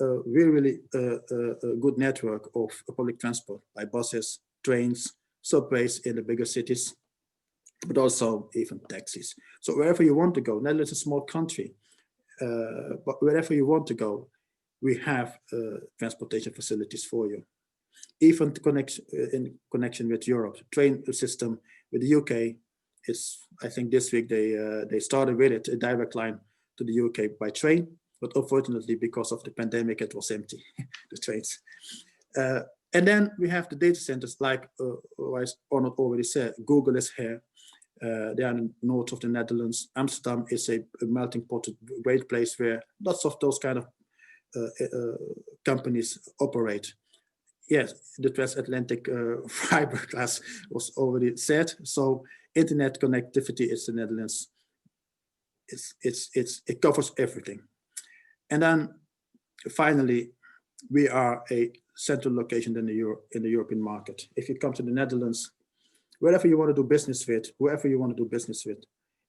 really good network of public transport by buses, trains, subways in the bigger cities, but also even taxis. So wherever you want to go, Netherlands is a small country, but wherever you want to go, we have transportation facilities for you. Even in connection with Europe, train system with the UK is, I think this week they started with it, a direct line to the UK by train, but unfortunately because of the pandemic, it was empty, the trains. And then we have the data centers like Arnoud already said, Google is here. They are in the north of the Netherlands. Amsterdam is a melting pot, a great place where lots of those kind of companies operate. Yes, the transatlantic fiberglass was already said. So internet connectivity is the Netherlands. It covers everything. And then finally, we are a central location in the European market. If you come to the Netherlands, wherever you want to do business with, whoever you want to do business with,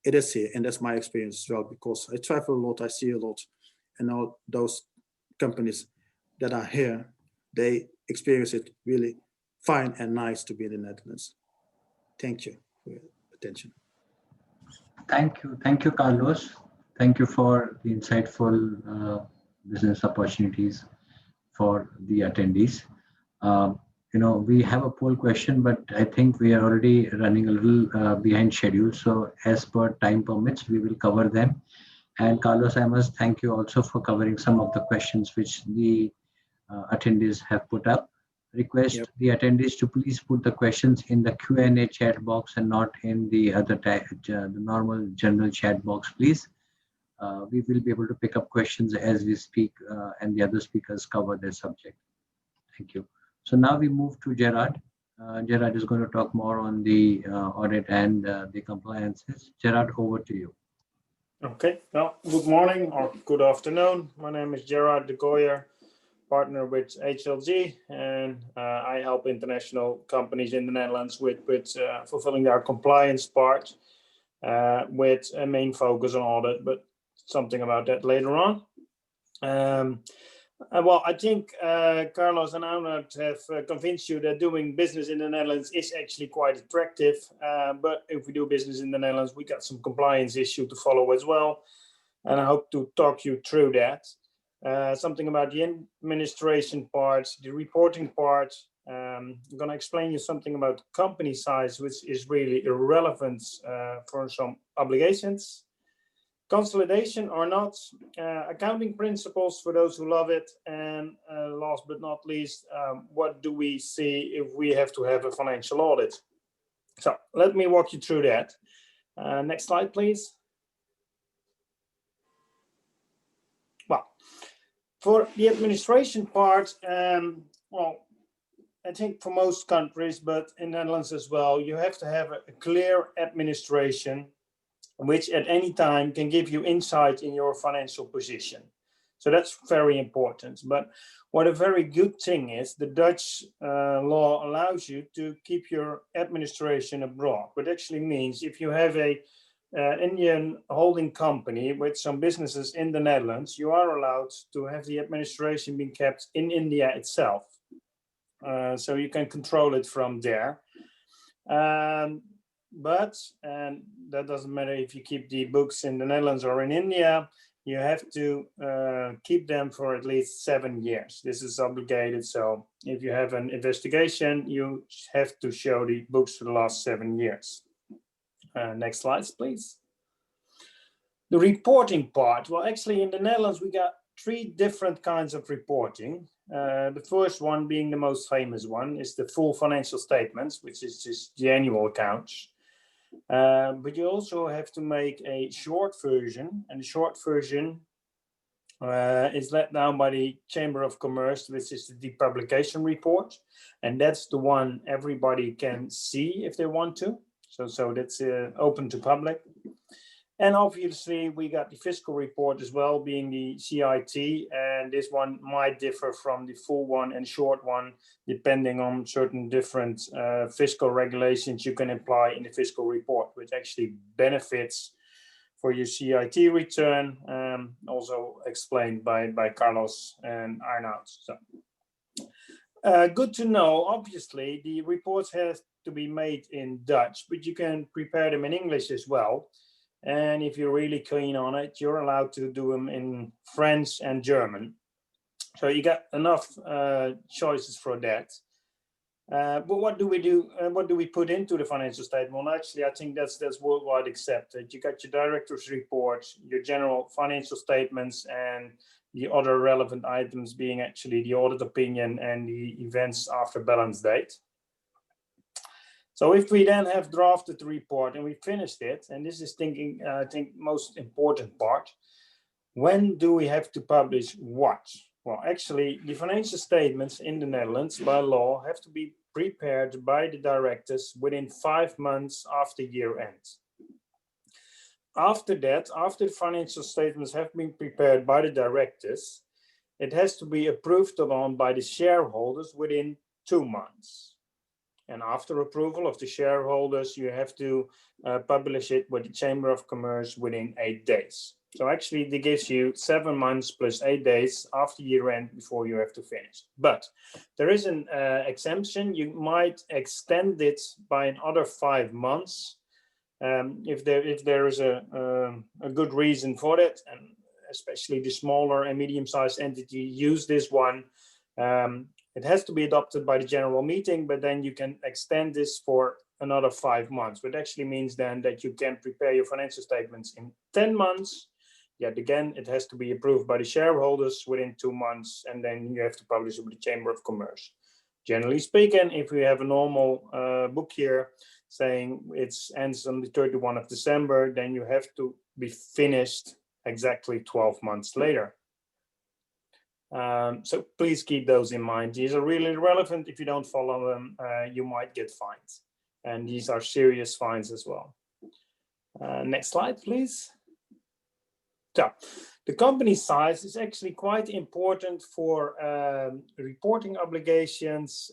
it is here. And that's my experience as well, because I travel a lot, I see a lot, and all those companies that are here, they experience it really fine and nice to be in the Netherlands. Thank you for your attention.
Thank you, Carlos. Thank you for the insightful business opportunities for the attendees. We have a poll question, but I think we are already running a little behind schedule. So as per time permits, we will cover them. And Carlos, I must thank you also for covering some of the questions which the attendees have put up. Request the attendees to please put the questions in the Q&A chat box and not in the other the normal general chat box, please. We will be able to pick up questions as we speak and the other speakers cover their subject. Thank you. So now we move to Gerard. Gerard is going to talk more on the audit and the compliances. Gerard, over to you.
Okay, well, good morning or good afternoon. My name is Gerard de Gooijer, partner with HLG, and I help international companies in the Netherlands with fulfilling their compliance part with a main focus on audit, but something about that later on. Well, I think Carlos and Arnoud have convinced you that doing business in the Netherlands is actually quite attractive. But if we do business in the Netherlands, we got some compliance issue to follow as well. And I hope to talk you through that. Something about the administration part, the reporting part. I'm going to explain you something about company size, which is really irrelevant for some obligations. Consolidation or not, accounting principles for those who love it, and last but not least, what do we see if we have to have a financial audit? So let me walk you through that. Next slide, please. Well, For the administration part, well, I think for most countries, but in Netherlands as well, you have to have a clear administration, which at any time can give you insight in your financial position. So that's very important. But what a very good thing is, the Dutch law allows you to keep your administration abroad, which actually means if you have a Indian holding company with some businesses in the Netherlands, you are allowed to have the administration being kept in India itself. So you can control it from there. But that doesn't matter if you keep the books in the Netherlands or in India, you have to keep them for at least 7 years. This is obligated. So if you have an investigation, you have to show the books for the last 7 years. Next slides, please. The reporting part. Well, actually in the Netherlands, we got 3 different kinds of reporting. The first one, being the most famous one, is the full financial statements, which is just the annual accounts. But you also have to make a short version, and the short version is let down by the Chamber of Commerce, which is the depublication report, and that's the one everybody can see if they want to. So that's open to public. And obviously we got the fiscal report as well, being the CIT, and this one might differ from the full one and short one, depending on certain different fiscal regulations you can apply in the fiscal report, which actually benefits for your CIT return, also explained by Carlos and Arnoud. So, good to know. Obviously, the reports have to be made in Dutch, but you can prepare them in English as well. And if you're really keen on it, you're allowed to do them in French and German. So you got enough choices for that. But what do we do? What do we put into the financial statement? Well, actually, I think that's worldwide accepted. You got your director's report, your general financial statements, and the other relevant items being actually the audit opinion and the events after balance date. So if we then have drafted the report and we finished it, and this is I think most important part, when do we have to publish what? Well, actually, the financial statements in the Netherlands by law have to be prepared by the directors within 5 months after year end. After that, after the financial statements have been prepared by the directors, it has to be approved upon by the shareholders within 2 months. And after approval of the shareholders, you have to publish it with the Chamber of Commerce within 8 days. So actually, that gives you 7 months plus 8 days after year end before you have to finish. But there is an exemption. You might extend it by another 5 months if there is a good reason for it, and especially the smaller and medium-sized entity use this one. It has to be adopted by the general meeting, but then you can extend this for another 5 months, which actually means then that you can prepare your financial statements in 10 months. Yet again, it has to be approved by the shareholders within 2 months, and then you have to publish it with the Chamber of Commerce. Generally speaking, if we have a normal book year saying it ends on the 31 of December, then you have to be finished exactly 12 months later. So please keep those in mind. These are really relevant. If you don't follow them, you might get fines. And these are serious fines as well. Next slide, please. So the company size is actually quite important for reporting obligations,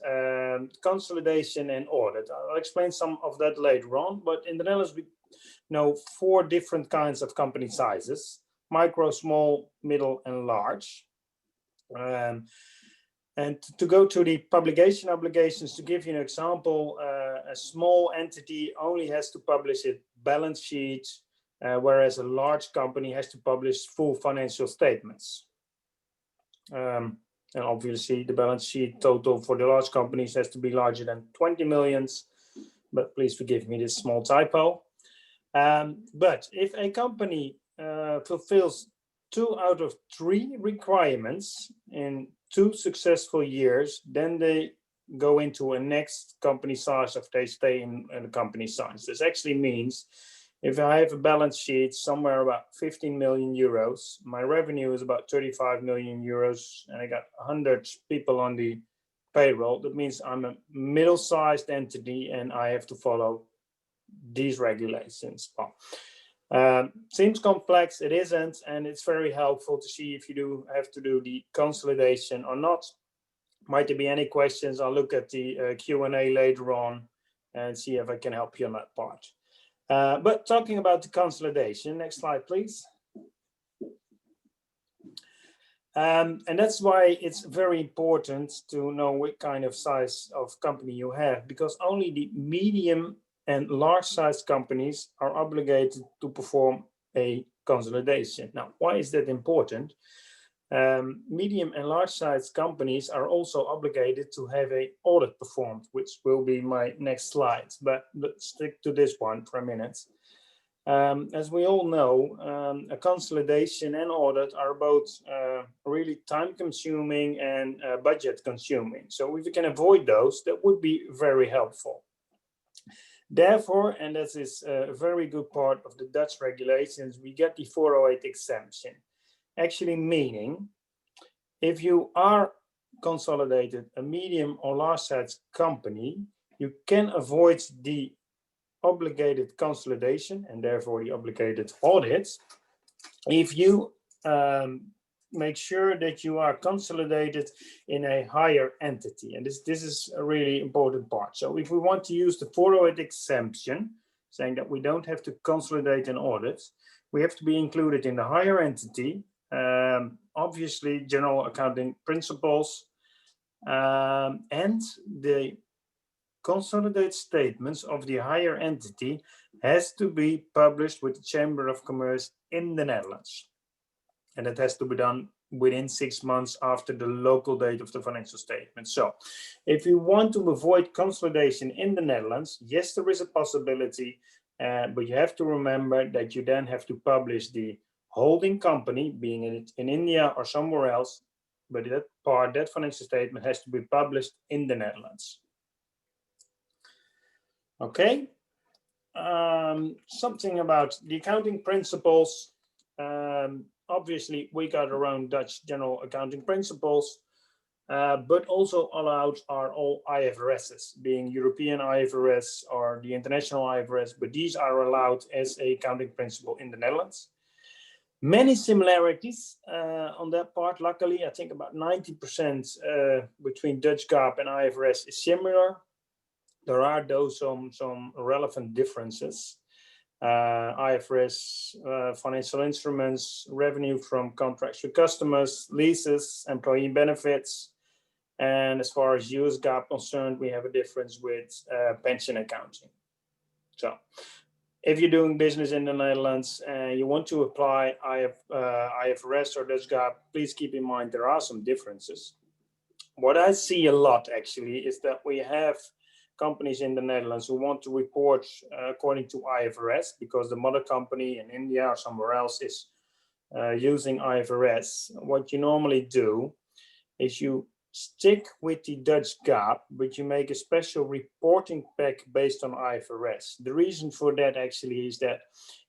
consolidation and audit. I'll explain some of that later on, but in the Netherlands, we know 4 different kinds of company sizes: micro, small, middle, and large. And to go to the publication obligations, to give you an example, a small entity only has to publish a balance sheet, whereas a large company has to publish full financial statements. And obviously the balance sheet total for the large companies has to be larger than 20 millions, but please forgive me this small typo. But if a company fulfills 2 out of 3 requirements in 2 successful years, then they go into a next company size if they stay in the company size. This actually means If I have a balance sheet somewhere about 15 million euros, my revenue is about 35 million euros, and I got 100 people on the payroll, that means I'm a middle-sized entity and I have to follow these regulations. Seems complex, it isn't, and it's very helpful to see if you do have to do the consolidation or not. Might there be any questions? I'll look at the Q&A later on and see if I can help you on that part. But talking about the consolidation, next slide, please. And that's why it's very important to know what kind of size of company you have, because only the medium and large sized companies are obligated to perform a consolidation. Now, why is that important? Medium and large sized companies are also obligated to have an audit performed, which will be my next slide, but let's stick to this one for a minute. As we all know, a consolidation and audit are both really time consuming and budget consuming. So if you can avoid those, that would be very helpful. Therefore, and this is a very good part of the Dutch regulations, we get the 408 exemption. Actually meaning, if you are consolidated a medium or large size company, you can avoid the obligated consolidation and therefore the obligated audits if you make sure that you are consolidated in a higher entity. And this is a really important part. So if we want to use the 408 exemption, saying that we don't have to consolidate an audit, we have to be included in the higher entity. Obviously, general accounting principles and the consolidated statements of the higher entity has to be published with the Chamber of Commerce in the Netherlands. And it has to be done within 6 months after the local date of the financial statement. So if you want to avoid consolidation in the Netherlands, yes, there is a possibility, but you have to remember that you then have to publish the holding company, being in India or somewhere else, but that financial statement has to be published in the Netherlands. Okay, something about the accounting principles. Obviously, we got our own Dutch general accounting principles, but also allowed are all IFRSs, being European IFRS or the international IFRS, but these are allowed as a accounting principle in the Netherlands. Many similarities on that part. Luckily, I think about 90% between Dutch GAAP and IFRS is similar. There are though some relevant differences. IFRS, financial instruments, revenue from contracts with customers, leases, employee benefits. And as far as US GAAP concerned, we have a difference with pension accounting. So if you're doing business in the Netherlands and you want to apply IFRS or Dutch GAAP, please keep in mind there are some differences. What I see a lot actually is that we have companies in the Netherlands who want to report according to IFRS because the mother company in India or somewhere else is using IFRS. What you normally do is you stick with the Dutch GAAP, but you make a special reporting pack based on IFRS. The reason for that actually is that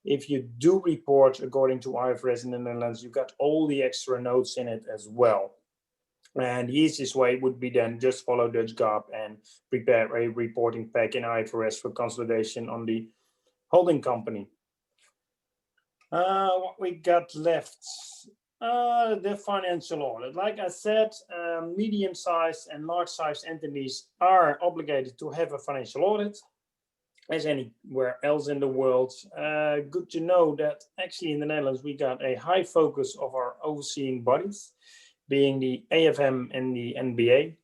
if you do report according to IFRS in the Netherlands, you got all the extra notes in it as well. And the easiest way would be then just follow Dutch GAAP and prepare a reporting pack in IFRS for consolidation on the holding company. What we got left, the financial audit. Like I said, medium-sized and large-sized entities are obligated to have a financial audit, as anywhere else in the world. Good to know that actually in the Netherlands, we got a high focus of our overseeing bodies, being the AFM and the NBA.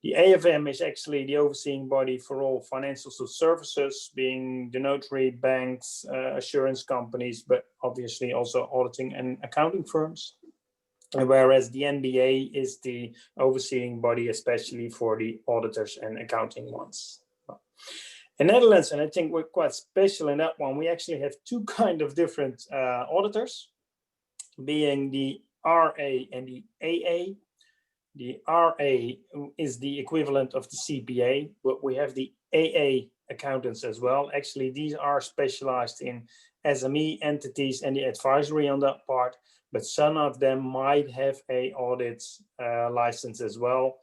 The AFM is actually the overseeing body for all financial services, being the notary, banks, assurance companies, but obviously also auditing and accounting firms. And whereas the NBA is the overseeing body, especially for the auditors and accounting ones. In Netherlands, and I think we're quite special in that one, we actually have two kind of different auditors, being the RA and the AA. The RA is the equivalent of the CPA, but we have the AA accountants as well. Actually, these are specialized in SME entities and the advisory on that part, but some of them might have a audit license as well.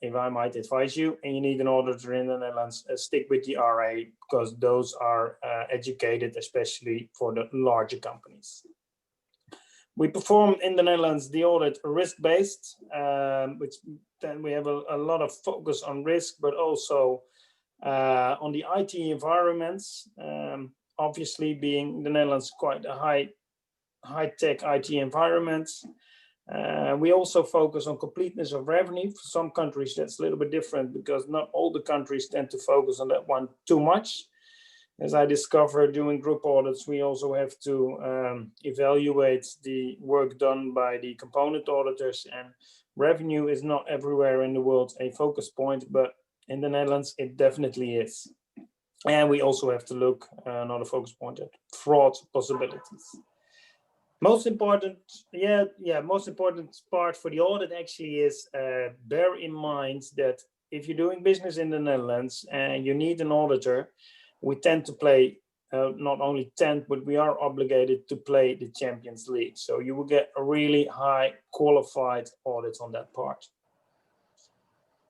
If I might advise you, and you need an auditor in the Netherlands, stick with the RA, because those are educated, especially for the larger companies. We perform in the Netherlands the audit risk-based, which then we have a lot of focus on risk, but also on the IT environments. Obviously, being the Netherlands quite a high-tech IT environment. We also focus on completeness of revenue. For some countries, that's a little bit different because not all the countries tend to focus on that one too much. As I discovered doing group audits, we also have to evaluate the work done by the component auditors, and revenue is not everywhere in the world a focus point, but in the Netherlands, it definitely is. And we also have to look, not a focus point, at fraud possibilities. Most important part for the audit actually is bear in mind that if you're doing business in the Netherlands and you need an auditor, we tend to play, not only tend, but we are obligated to play the Champions League. So you will get a really high qualified audit on that part.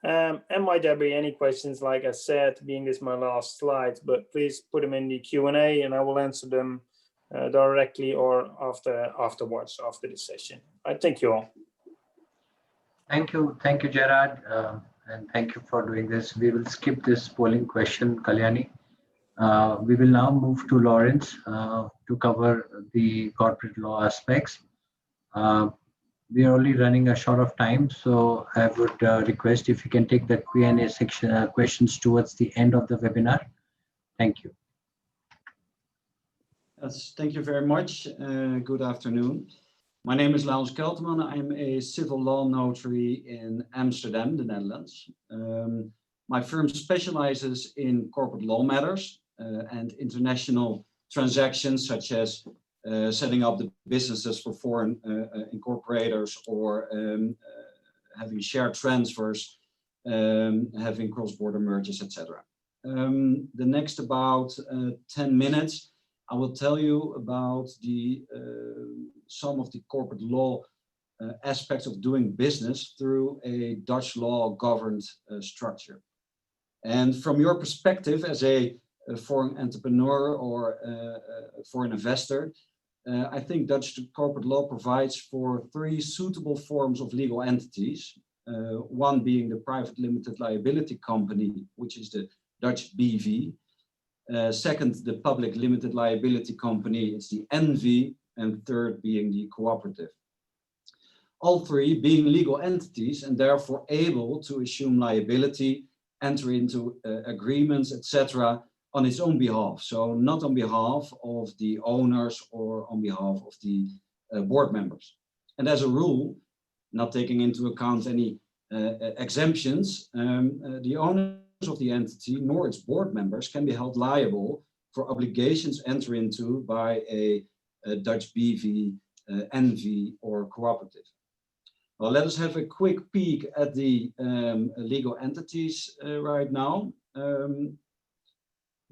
And might there be any questions, like I said, being this my last slide, but please put them in the Q&A and I will answer them directly or afterwards, after the session. I thank you all.
Thank you, Gerard, and thank you for doing this. We will skip this polling question, Kalyani. We will now move to Lawrence to cover the corporate law aspects. We are only running a short of time, so I would request if you can take the Q&A section questions towards the end of the webinar. Thank you.
Yes, thank you very much. Good afternoon. My name is Laurens Kelterman. I'm a civil law notary in Amsterdam, the Netherlands. My firm specializes in corporate law matters and international transactions, such as setting up the businesses for foreign incorporators, or having share transfers, having cross-border mergers, etc. The next about 10 minutes, I will tell you about some of the corporate law aspects of doing business through a Dutch law governed structure. And from your perspective as a foreign entrepreneur or a foreign investor, I think Dutch corporate law provides for 3 suitable forms of legal entities. One being the private limited liability company, which is the Dutch BV. Second, the public limited liability company, it's the NV, and third being the cooperative. All 3 being legal entities and therefore able to assume liability, enter into agreements, etc. on its own behalf. So not on behalf of the owners or on behalf of the board members. And as a rule, not taking into account any exemptions, the owners of the entity nor its board members can be held liable for obligations entered into by a Dutch BV, NV, or cooperative. Well, let us have a quick peek at the legal entities right now.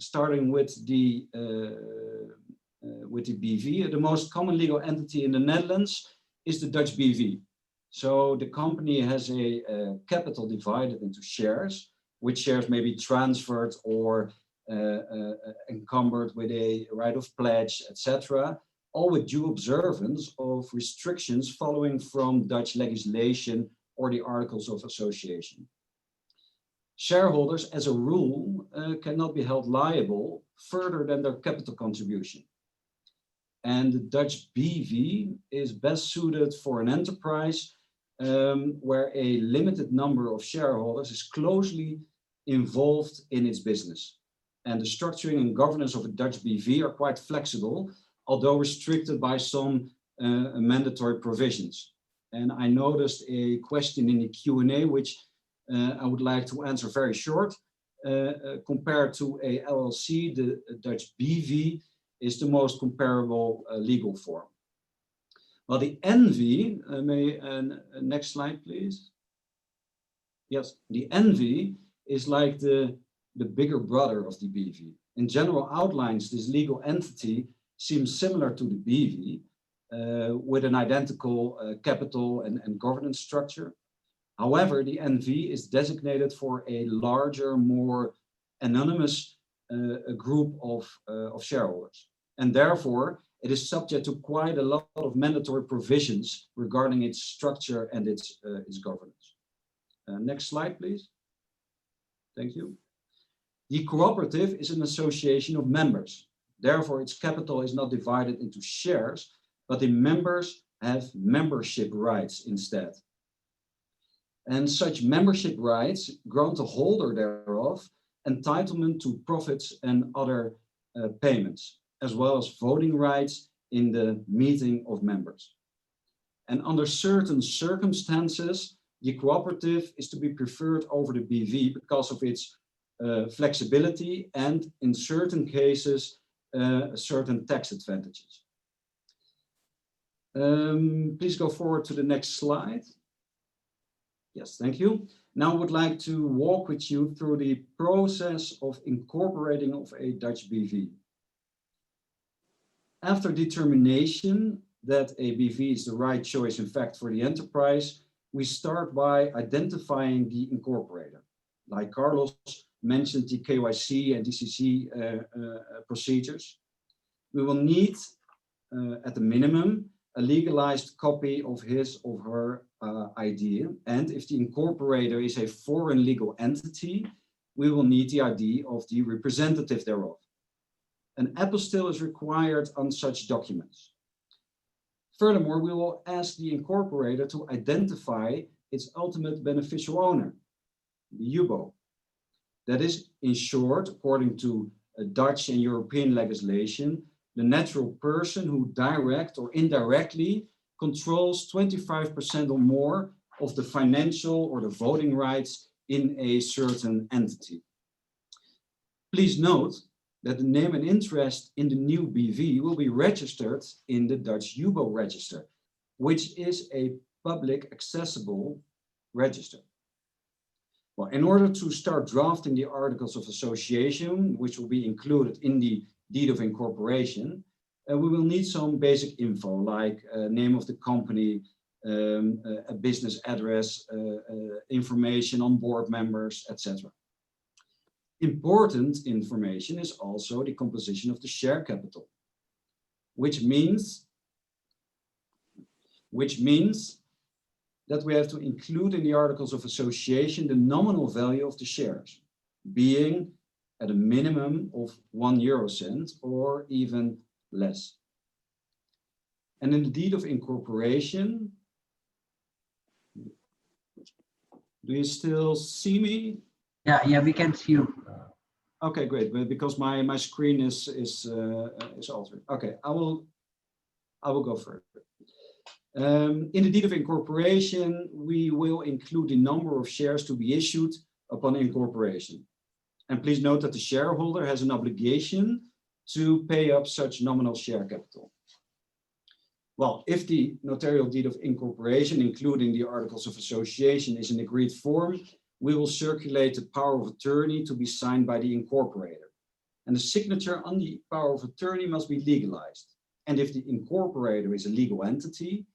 Starting with the BV, the most common legal entity in the Netherlands is the Dutch BV. So the company has a capital divided into shares, which shares may be transferred or encumbered with a right of pledge, etc., all with due observance of restrictions following from Dutch legislation or the Articles of Association. Shareholders, as a rule, cannot be held liable further than their capital contribution. And the Dutch BV is best suited for an enterprise where a limited number of shareholders is closely involved in its business. And the structuring and governance of a Dutch BV are quite flexible, although restricted by some mandatory provisions. And I noticed a question in the Q&A, which I would like to answer very short. Compared to a LLC, the Dutch BV is the most comparable legal form. Well, the NV, next slide, please. Yes, the NV is like the the bigger brother of the BV. In general outlines, this legal entity seems similar to the BV with an identical capital and governance structure. However, the NV is designated for a larger, more anonymous group of shareholders. And therefore, it is subject to quite a lot of mandatory provisions regarding its structure and its governance. Next slide, please. Thank you. The cooperative is an association of members. Therefore, its capital is not divided into shares, but the members have membership rights instead. And such membership rights grant the holder thereof entitlement to profits and other payments, as well as voting rights in the meeting of members. And under certain circumstances, the cooperative is to be preferred over the BV because of its flexibility and, in certain cases, certain tax advantages. Please go forward to the next slide. Yes, thank you. Now I would like to walk with you through the process of incorporating of a Dutch BV. After determination that a BV is the right choice, in fact, for the enterprise, we start by identifying the incorporator. Like Carlos mentioned, the KYC and DCC procedures. We will need, at the minimum, a legalized copy of his or her ID. And if the incorporator is a foreign legal entity, we will need the ID of the representative thereof. An apostille is required on such documents. Furthermore, we will ask the incorporator to identify its ultimate beneficial owner, the UBO. That is, in short, according to Dutch and European legislation, the natural person who direct or indirectly controls 25% or more of the financial or the voting rights in a certain entity. Please note that the name and interest in the new BV will be registered in the Dutch UBO register, which is a public accessible register. Well, in order to start drafting the articles of association, which will be included in the deed of incorporation, we will need some basic info like name of the company, a business address, information on board members, etc. Important information is also the composition of the share capital, which means that we have to include in the articles of association the nominal value of the shares, being at a minimum of 1 euro cent or even less. And in the deed of incorporation, do you still see me?
Yeah, we can see you.
Okay, great. But because my screen is altered. Okay, I will go further. In the deed of incorporation, we will include the number of shares to be issued upon incorporation. And please note that the shareholder has an obligation to pay up such nominal share capital. Well, if the notarial deed of incorporation, including the articles of association, is in agreed form, we will circulate the power of attorney to be signed by the incorporator. And the signature on the power of attorney must be legalized. And if the incorporator is a legal entity,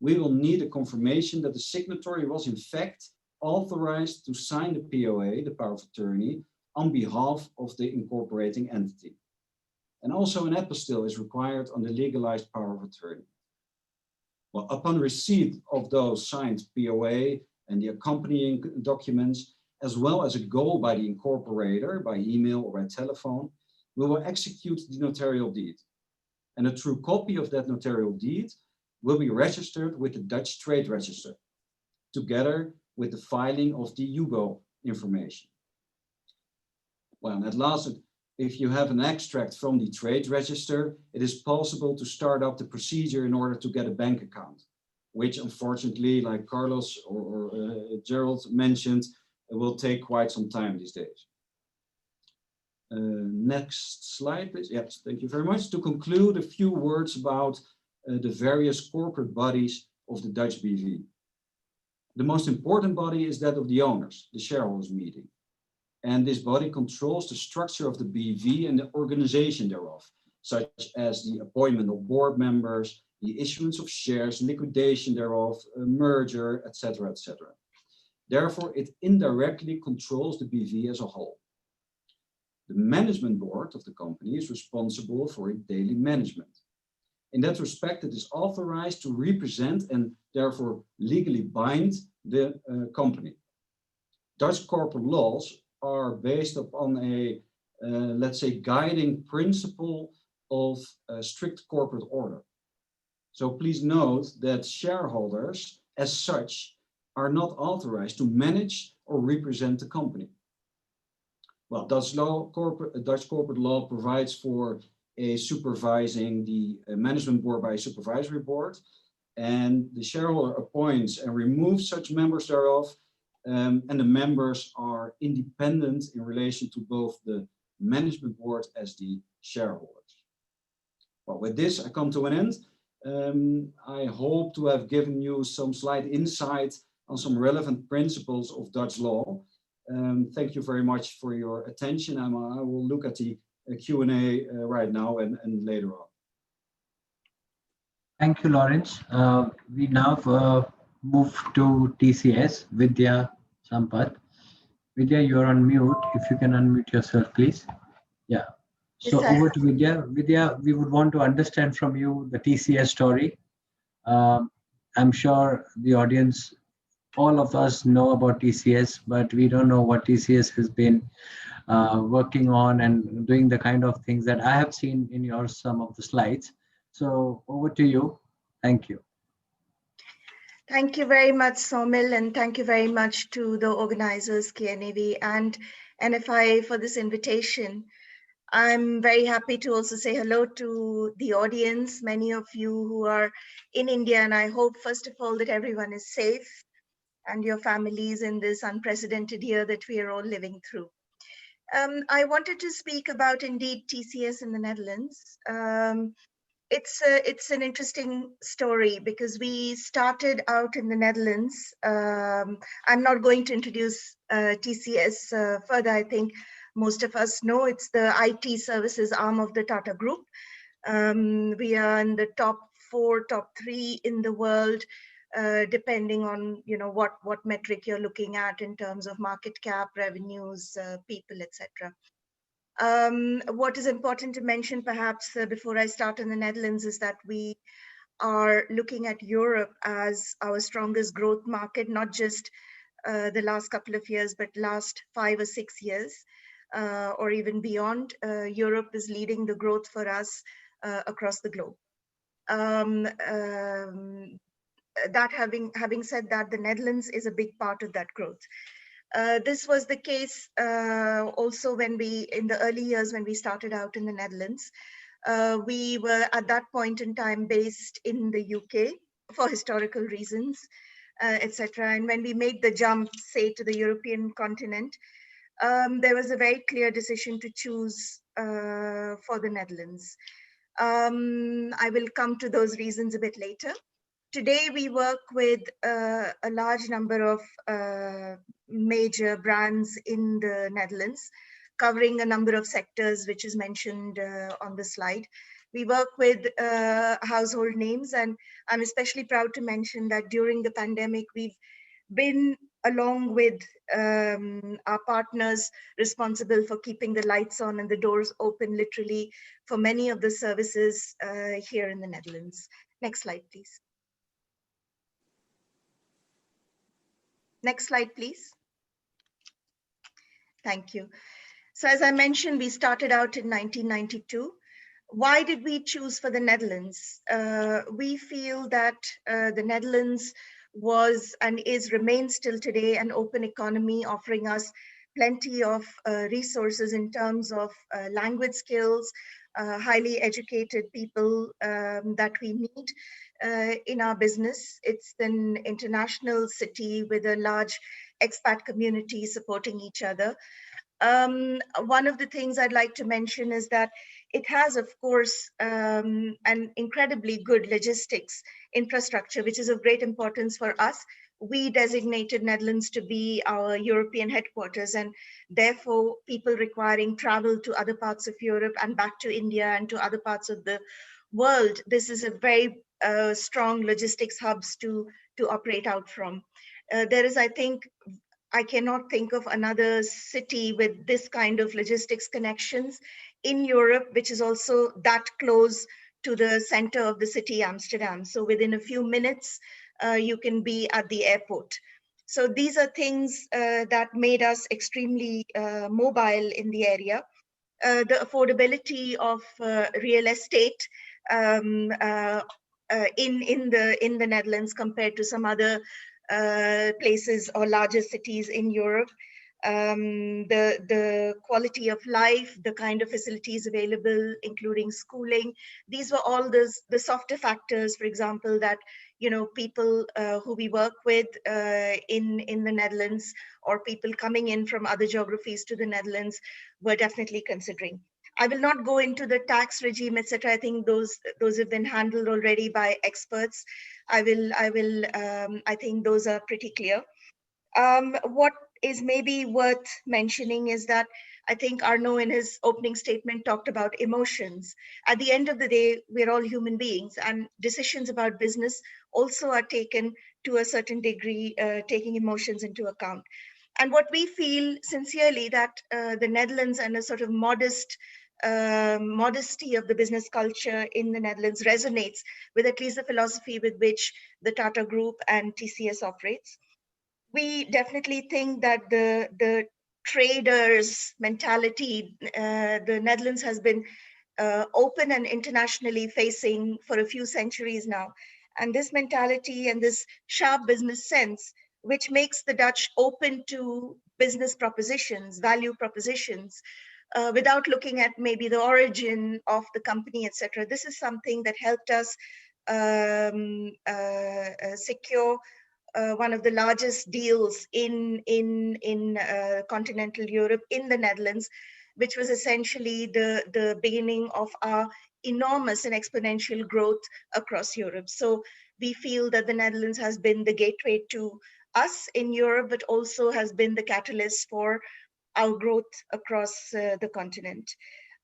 we will need a confirmation that the signatory was in fact authorized to sign the POA, the power of attorney, on behalf of the incorporating entity. And also an apostille is required on the legalized power of attorney. Well, upon receipt of those signed POA and the accompanying documents, as well as a goal by the incorporator by email or by telephone, we will execute the notarial deed. And a true copy of that notarial deed will be registered with the Dutch Trade Register, together with the filing of the UBO information. Well, and at last, if you have an extract from the Trade Register, it is possible to start up the procedure in order to get a bank account, which unfortunately, like Carlos or Gerard mentioned, will take quite some time these days. Next slide, please. Yes, thank you very much. To conclude, a few words about the various corporate bodies of the Dutch BV. The most important body is that of the owners, the shareholders meeting. And this body controls the structure of the BV and the organization thereof, such as the appointment of board members, the issuance of shares, liquidation thereof, a merger, etc., etc. Therefore, it indirectly controls the BV as a whole. The management board of the company is responsible for its daily management. In that respect, it is authorized to represent and therefore legally bind the company. Dutch corporate laws are based upon a, let's say, guiding principle of strict corporate order. So please note that shareholders, as such, are not authorized to manage or represent the company. Well, Dutch corporate law provides for a supervising the management board by a supervisory board, and the shareholder appoints and removes such members thereof, and the members are independent in relation to both the management board as the shareholders. Well, with this, I come to an end. I hope to have given you some slight insight on some relevant principles of Dutch law. Thank you very much for your attention. I will look at the Q&A right now and later on.
Thank you, Lawrence. We now move to TCS, Vidya, Sampath. Vidya, you're on mute. If you can unmute yourself, please. Yeah. So over to Vidya. Vidya, we would want to understand from you the TCS story. I'm sure the audience, all of us know about TCS, but we don't know what TCS has been working on and doing the kind of things that I have seen in your some of the slides. So over to you. Thank you.
Thank you very much, Saumil, and thank you very much to the organizers, KNAV and NFIA, for this invitation. I'm very happy to also say hello to the audience, many of you who are in India, and I hope, first of all, that everyone is safe and your families in this unprecedented year that we are all living through. I wanted to speak about, indeed, TCS in the Netherlands. It's an interesting story because we started out in the Netherlands. I'm not going to introduce TCS further. I think most of us know it's the IT services arm of the Tata Group. We are in the top 4, top 3 in the world, depending on what metric you're looking at in terms of market cap, revenues, people, etc. What is important to mention, perhaps, before I start in the Netherlands, is that we are looking at Europe as our strongest growth market, not just the last couple of years, but last 5 or 6 years, or even beyond. Europe is leading the growth for us across the globe. That having said that, the Netherlands is a big part of that growth. This was the case also when in the early years when we started out in the Netherlands. We were at that point in time based in the UK for historical reasons, etc. And when we made the jump, say, to the European continent, there was a very clear decision to choose for the Netherlands. I will come to those reasons a bit later. Today, we work with a large number of major brands in the Netherlands, covering a number of sectors, which is mentioned on the slide. We work with household names, and I'm especially proud to mention that during the pandemic, we've been, along with our partners, responsible for keeping the lights on and the doors open, literally, for many of the services here in the Netherlands. Next slide, please. Next slide, please. Thank you. So as I mentioned, we started out in 1992. Why did we choose for the Netherlands? We feel that the Netherlands was and remains still today an open economy, offering us plenty of resources in terms of language skills, highly educated people that we need in our business. It's an international city with a large expat community supporting each other. One of the things I'd like to mention is that it has, of course, an incredibly good logistics infrastructure, which is of great importance for us. we designated Netherlands to be our European headquarters, and therefore people requiring travel to other parts of Europe and back to India and to other parts of the world, this is a very strong logistics hubs to operate out from. There is, I think, I cannot think of another city with this kind of logistics connections in Europe, which is also that close to the center of the city, Amsterdam. So within a few minutes, you can be at the airport. So these are things that made us extremely mobile in the area. The affordability of real estate in the Netherlands compared to some other places or larger cities in Europe, the quality of life, the kind of facilities available, including schooling. These were all the softer factors, for example, that people who we work with in the Netherlands, or people coming in from other geographies to the Netherlands, were definitely considering. I will not go into the tax regime, etc. I think those have been handled already by experts. I think those are pretty clear. What is maybe worth mentioning is that I think Arnaud in his opening statement talked about emotions. At the end of the day, we're all human beings, and decisions about business also are taken to a certain degree, taking emotions into account. And what we feel sincerely that the Netherlands and a sort of modesty of the business culture in the Netherlands resonates with at least the philosophy with which the Tata Group and TCS operates. We definitely think that the traders mentality, the Netherlands has been open and internationally facing for a few centuries now. And this mentality and this sharp business sense, which makes the Dutch open to business propositions, value propositions, without looking at maybe the origin of the company, etc. This is something that helped us secure one of the largest deals in continental Europe, in the Netherlands, which was essentially the beginning of our enormous and exponential growth across Europe. So we feel that the Netherlands has been the gateway to us in Europe, but also has been the catalyst for our growth across the continent.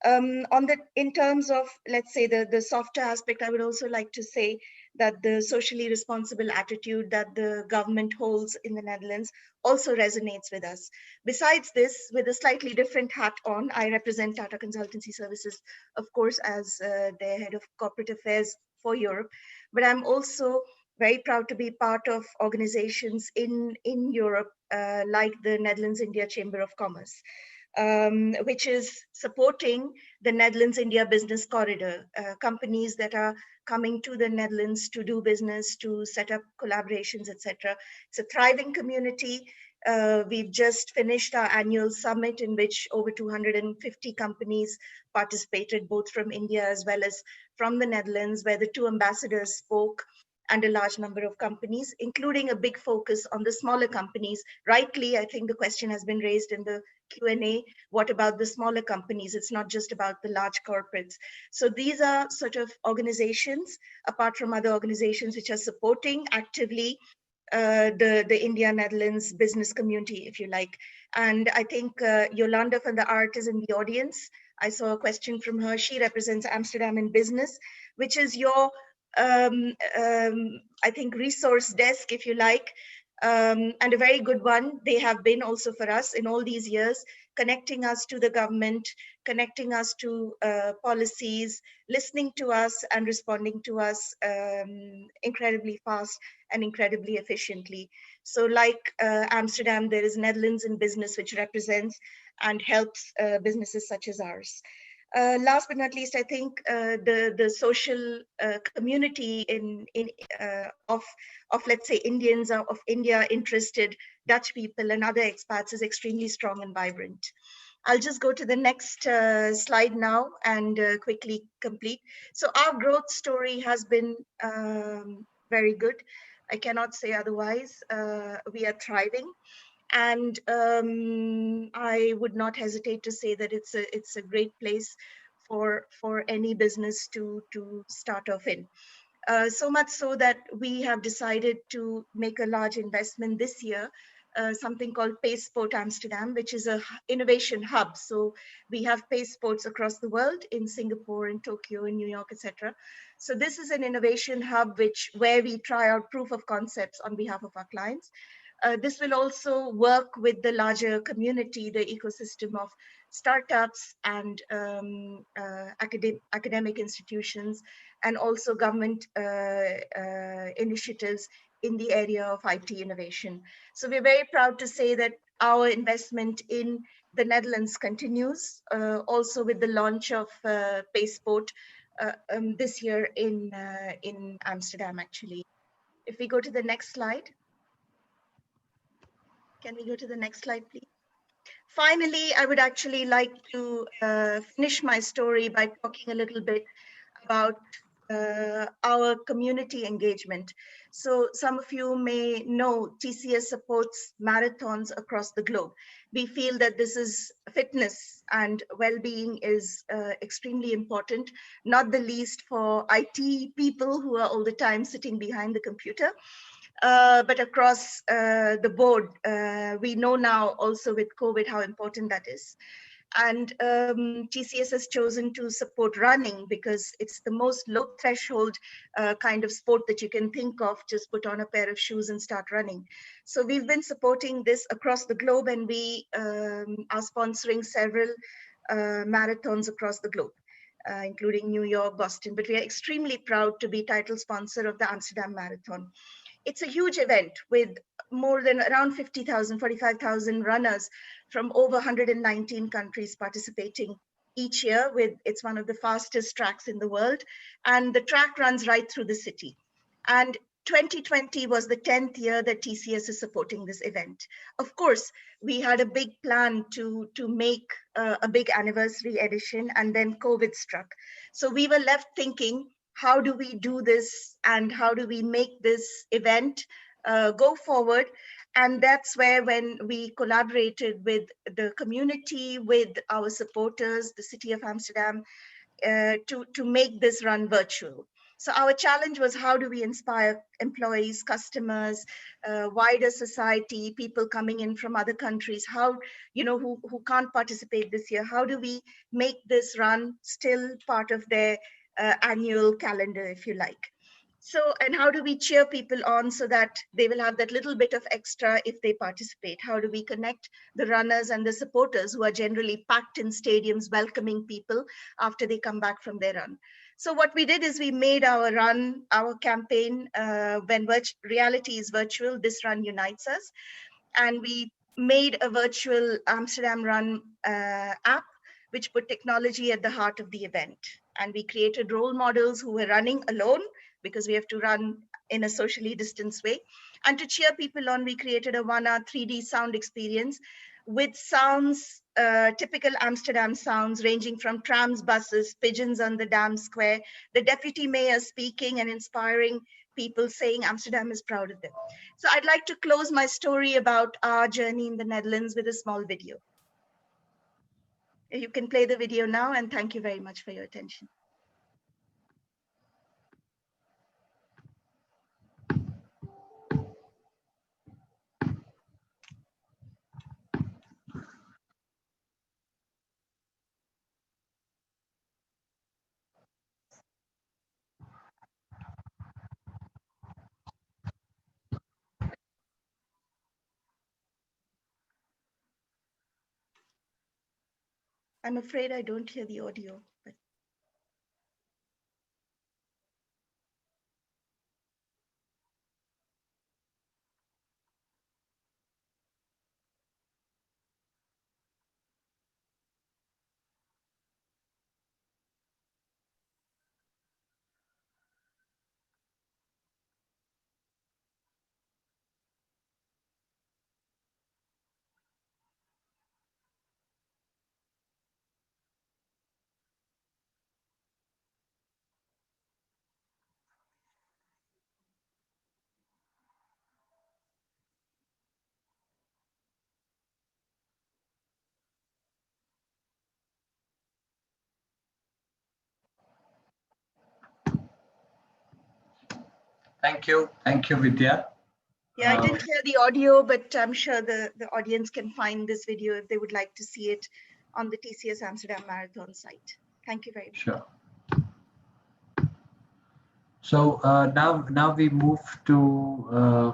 In terms of, let's say, the softer aspect, I would also like to say that the socially responsible attitude that the government holds in the Netherlands also resonates with us. Besides this, with a slightly different hat on, I represent Tata Consultancy Services, of course, as their head of corporate affairs for Europe, but I'm also very proud to be part of organizations in Europe, like the Netherlands-India Chamber of Commerce, which is supporting the Netherlands-India Business Corridor, companies that are coming to the Netherlands to do business, to set up collaborations, etc. It's a thriving community. We've just finished our annual summit in which over 250 companies participated, both from India as well as from the Netherlands, where the two ambassadors spoke, and a large number of companies, including a big focus on the smaller companies. Rightly, I think the question has been raised in the Q&A, what about the smaller companies? It's not just about the large corporates. So these are sort of organizations, apart from other organizations, which are supporting actively the India-Netherlands business community, if you like. And I think Yolanda from the Art is in the audience. I saw a question from her. She represents Amsterdam in Business, which is your I think resource desk, if you like, and a very good one. They have been also for us in all these years, connecting us to the government, connecting us to policies, listening to us and responding to us incredibly fast and incredibly efficiently. So like Amsterdam, there is Netherlands in Business, which represents and helps businesses such as ours. Last but not least, I think the social community of let's say Indians, of India interested Dutch people and other expats is extremely strong and vibrant. I'll just go to the next slide now and quickly complete. So our growth story has been very good. I cannot say otherwise. We are thriving. And I would not hesitate to say that it's a great place for any business to start off in. So much so that we have decided to make a large investment this year, something called Passport Amsterdam, which is a innovation hub. So we have passports across the world in Singapore, in Tokyo, in New York, etc. So this is an innovation hub where we try out proof of concepts on behalf of our clients. This will also work with the larger community, the ecosystem of startups and academic institutions, and also government initiatives in the area of IT innovation. So we're very proud to say that our investment in the Netherlands continues, also with the launch of Passport this year in Amsterdam, actually. If we go to the next slide. Can we go to the next slide, please? Finally, I would actually like to finish my story by talking a little bit about our community engagement. So some of you may know TCS supports marathons across the globe. We feel that this is fitness and well-being is extremely important, not the least for IT people who are all the time sitting behind the computer. But across the board, we know now also with COVID how important that is. And TCS has chosen to support running because it's the most low threshold kind of sport that you can think of. Just put on a pair of shoes and start running. So we've been supporting this across the globe, and we are sponsoring several marathons across the globe, including New York, Boston. But we are extremely proud to be title sponsor of the Amsterdam Marathon. It's a huge event with more than around 50,000, 45,000 runners from over 119 countries participating each year. It's one of the fastest tracks in the world, and the track runs right through the city. And 2020 was the 10th year that TCS is supporting this event. Of course, we had a big plan to make a big anniversary edition, and then COVID struck. So we were left thinking, how do we do this and how do we make this event go forward? And that's where, when we collaborated with the community, with our supporters, the city of Amsterdam, to make this run virtual. So our challenge was, how do we inspire employees, customers, wider society, people coming in from other countries, how, who can't participate this year, how do we make this run still part of their annual calendar, if you like? So, and how do we cheer people on so that they will have that little bit of extra if they participate? How do we connect the runners and the supporters who are generally packed in stadiums, welcoming people after they come back from their run? So what we did is we made our run, our campaign, when reality is virtual, this run unites us. And we made a virtual Amsterdam Run app, which put technology at the heart of the event. And we created role models who were running alone, because we have to run in a socially distanced way. And to cheer people on, we created a 1-hour 3D sound experience with sounds, typical Amsterdam sounds, ranging from trams, buses, pigeons on the Dam Square, the deputy mayor speaking and inspiring people, saying Amsterdam is proud of them. So I'd like to close my story about our journey in the Netherlands with a small video. You can play the video now, and thank you very much for your attention. I'm afraid I don't hear the audio, but
Thank you, Vidya.
Yeah, I didn't hear the audio, but I'm sure the audience can find this video if they would like to see it on the TCS Amsterdam Marathon site. Thank you very much.
Sure. So now we move to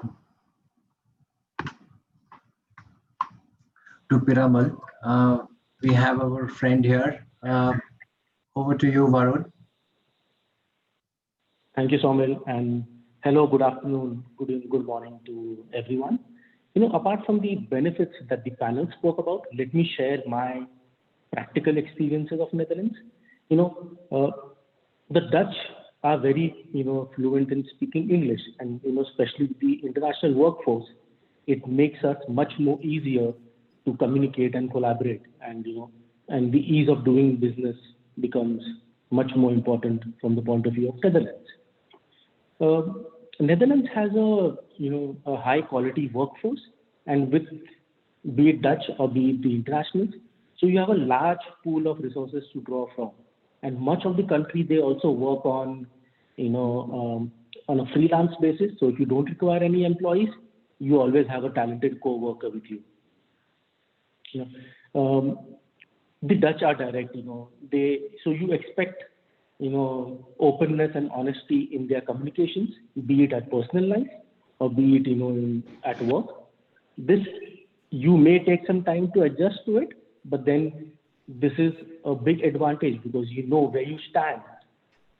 Piramal. We have our friend here. Over to you, Varun.
Thank you, Saumil, and hello, good afternoon, good morning to everyone. Apart from the benefits that the panel spoke about, let me share my practical experiences of Netherlands. The Dutch are very, fluent in speaking English, and especially the international workforce, it makes us much more easier to communicate and collaborate, and and the ease of doing business becomes much more important from the point of view of Netherlands. Netherlands has a high quality workforce, and with be it Dutch or be it the internationals, so you have a large pool of resources to draw from. And much of the country, they also work on on a freelance basis. So if you don't require any employees, you always have a talented co-worker with you. The Dutch are direct, so you expect openness and honesty in their communications, be it at personal life or be it at work. This, you may take some time to adjust to it, but then this is a big advantage because you know where you stand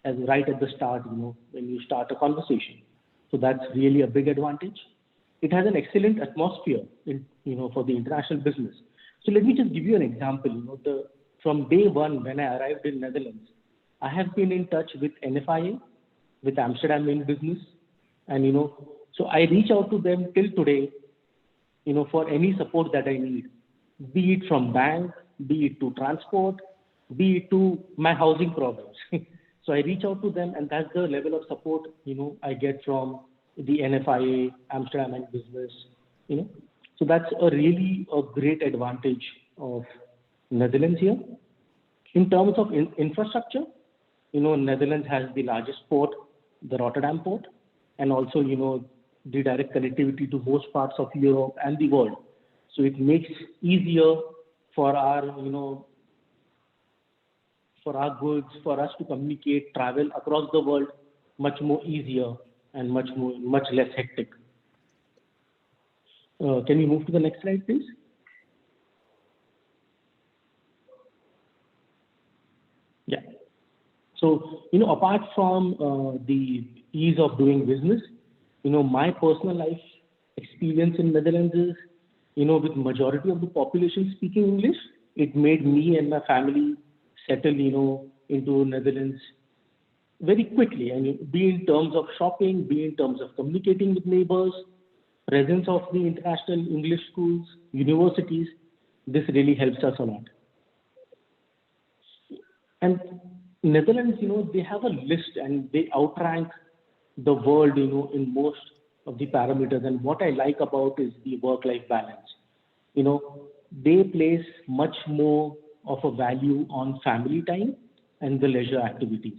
as right at the start, when you start a conversation. So that's really a big advantage. It has an excellent atmosphere for the international business. So let me just give you an example. From day one when I arrived in Netherlands, I have been in touch with NFIA, with Amsterdam in business, and so I reach out to them till today, for any support that I need, be it from bank, be it to transport, be it to my housing problems. So I reach out to them, and that's the level of support I get from the NFIA, Amsterdam and business. So that's a really great advantage of Netherlands here. In terms of infrastructure, Netherlands has the largest port, the Rotterdam port, and also the direct connectivity to most parts of Europe and the world. So it makes easier for our for our goods, for us to communicate, travel across the world much more easier and much less hectic. Can we move to the next slide, please? Yeah. So, apart from the ease of doing business, my personal life experience in Netherlands is, with majority of the population speaking English, it made me and my family settle, into Netherlands very quickly. And be in terms of shopping, be in terms of communicating with neighbors, presence of the international English schools, universities, this really helps us a lot. And Netherlands, they have a list and they outrank the world, in most of the parameters. And what I like about is the work-life balance. They place much more of a value on family time and the leisure activities.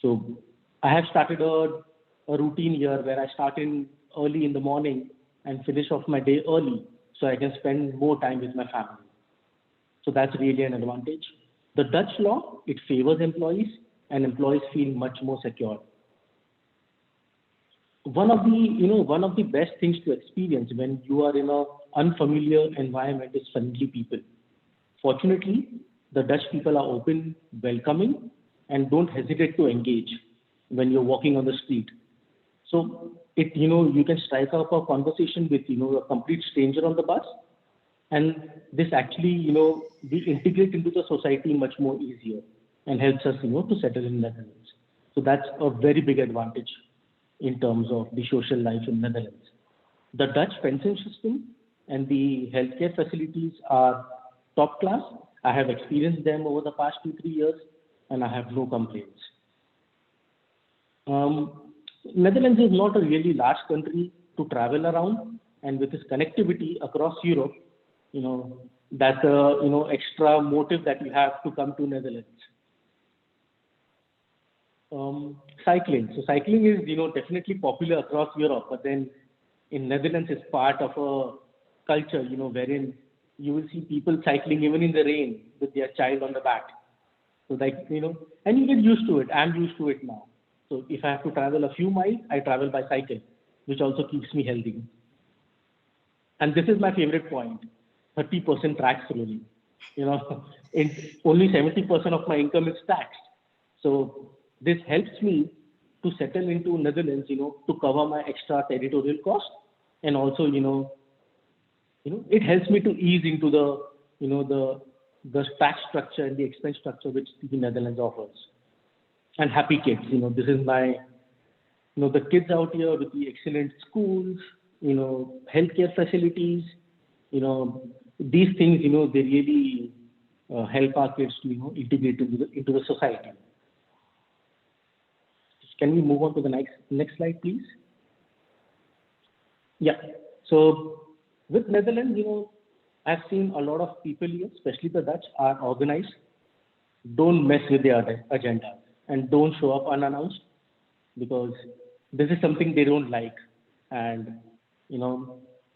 So I have started a routine here where I start in early in the morning and finish off my day early so I can spend more time with my family. So that's really an advantage. The Dutch law, it favors employees and employees feel much more secure. One of the best things to experience when you are in an unfamiliar environment is friendly people. Fortunately, the Dutch people are open, welcoming, and don't hesitate to engage when you're walking on the street. So you can strike up a conversation with a complete stranger on the bus, and this actually we integrate into the society much more easier and helps us to settle in Netherlands. So that's a very big advantage in terms of the social life in Netherlands. The Dutch pension system and the healthcare facilities are top class. I have experienced them over the past 2-3 years and I have no complaints. Netherlands is not a really large country to travel around, and with its connectivity across Europe, that's a extra motive that you have to come to Netherlands. cycling. So cycling is, definitely popular across Europe, but then in Netherlands it's part of a culture, wherein you will see people cycling even in the rain with their child on the back. So and you get used to it. I'm used to it now. So if I have to travel a few miles, I travel by cycle, which also keeps me healthy. And this is my favorite point, 30% tax ruling. Only 70% of my income is taxed. So this helps me to settle into Netherlands, to cover my extra territorial cost. And also, it helps me to ease into the tax structure and the expense structure which the Netherlands offers. And happy kids, this is my, the kids out here with the excellent schools, healthcare facilities, these things, they really help our kids to, integrate into the society. Can we move on to the next slide, please? Yeah. So with Netherlands, I've seen a lot of people here, especially the Dutch, are organized, don't mess with their agenda and don't show up unannounced, because this is something they don't like. And,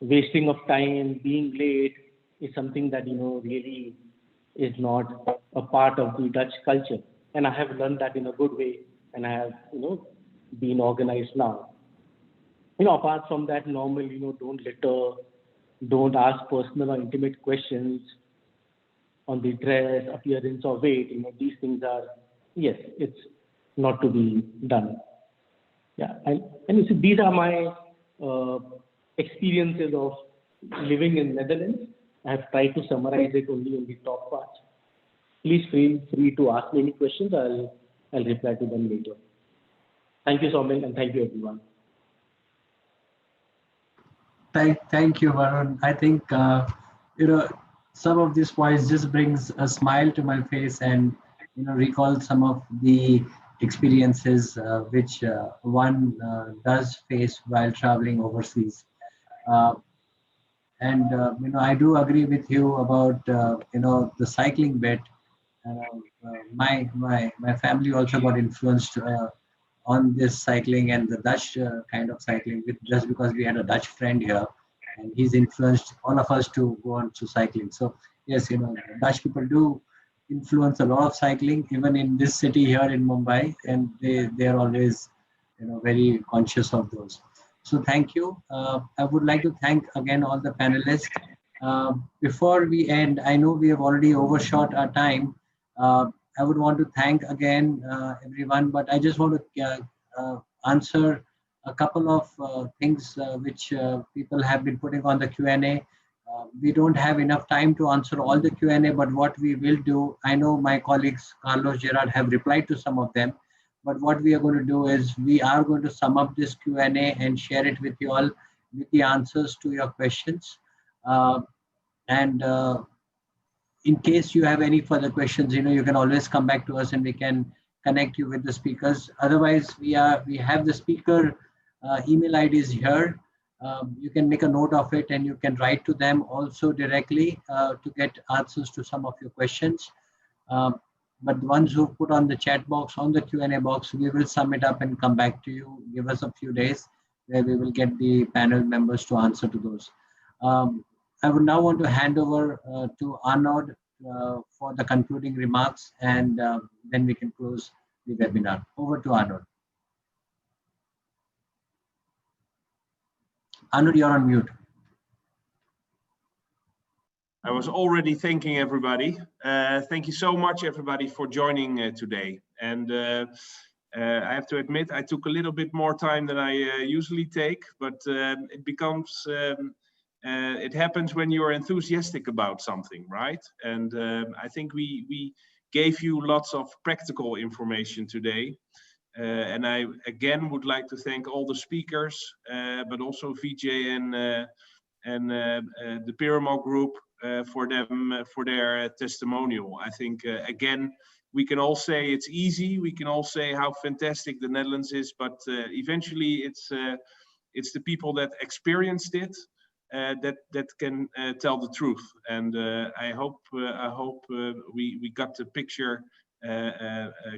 wasting of time, being late is something that, really is not a part of the Dutch culture. And I have learned that in a good way, and I have, been organized now. Apart from that, normal, don't litter, don't ask personal or intimate questions on the dress, appearance, or weight. These things are, yes, it's not to be done. Yeah, and you see, these are my experiences of living in Netherlands. I have tried to summarize it only in the top part. Please feel free to ask me any questions. I'll reply to them later. Thank you, Saumil, and thank you, everyone.
Thank you, Varun. I think, some of these points just brings a smile to my face and, recall some of the experiences which one does face while traveling overseas. I do agree with you about, the cycling bit. My family also got influenced on this cycling and the Dutch kind of cycling, just because we had a Dutch friend here, and he's influenced all of us to go on to cycling. So yes, Dutch people do influence a lot of cycling, even in this city here in Mumbai, and they are always, very conscious of those. So thank you. I would like to thank again all the panelists. Before we end, I know we have already overshot our time. I would want to thank again everyone, but I just want to answer a couple of things which people have been putting on the Q&A. We don't have enough time to answer all the Q&A, but what we will do, I know my colleagues Carlos, Gerard have replied to some of them, but what we are going to do is we are going to sum up this Q&A and share it with you all with the answers to your questions. In case you have any further questions, you can always come back to us and we can connect you with the speakers. Otherwise, we have the speaker email IDs here. You can make a note of it and you can write to them also directly to get answers to some of your questions. But the ones who put on the chat box, on the Q&A box, we will sum it up and come back to you. Give us a few days where we will get the panel members to answer to those. I would now want to hand over to Arnoud for the concluding remarks, and then we can close the webinar. Over to Arnoud. Arnoud, you're on mute.
I was already thanking everybody. Thank you so much, everybody, for joining today. And I have to admit, I took a little bit more time than I usually take, but it happens when you are enthusiastic about something, right? And I think we gave you lots of practical information today. And I again would like to thank all the speakers, but also Vidya and the Piramal group for their testimonial. I think again, we can all say it's easy. We can all say how fantastic the Netherlands is, but eventually it's the people that experienced it that can tell the truth. And I hope we got the picture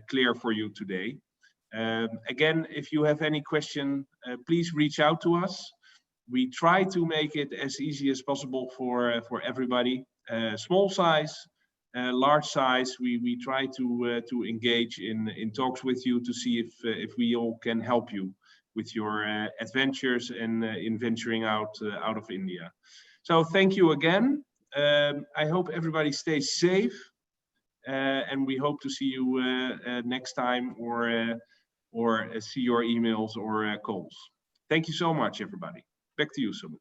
clear for you today. Again, if you have any question, please reach out to us. We try to make it as easy as possible for everybody. Small size, large size, we try to engage in talks with you to see if we all can help you with your adventures and in venturing out of India. So thank you again. I hope everybody stays safe, and we hope to see you next time, or see your emails or calls. Thank you so much, everybody. Back to you, Saumil.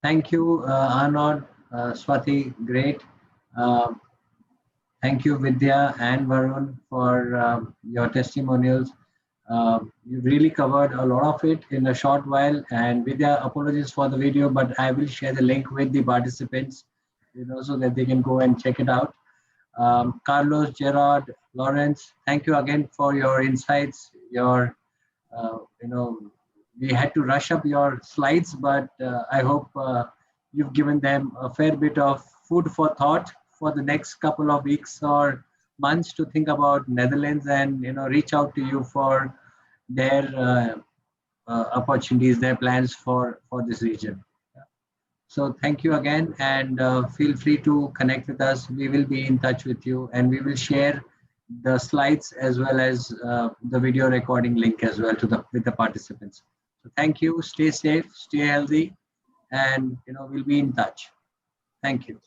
Thank you, Arnoud, Swati, great. Thank you, Vidya and Varun, for your testimonials. You really covered a lot of it in a short while. And Vidya, apologies for the video, but I will share the link with the participants, so that they can go and check it out. Carlos, Gerard, Lawrence, thank you again for your insights. Your, we had to rush up your slides, but I hope you've given them a fair bit of food for thought for the next couple of weeks or months to think about Netherlands, and reach out to you for their opportunities, their plans for this region. So thank you again, and feel free to connect with us. We will be in touch with you, and we will share the slides as well as the video recording link as well with the participants. So thank you. Stay safe, stay healthy, and we'll be in touch. Thank you.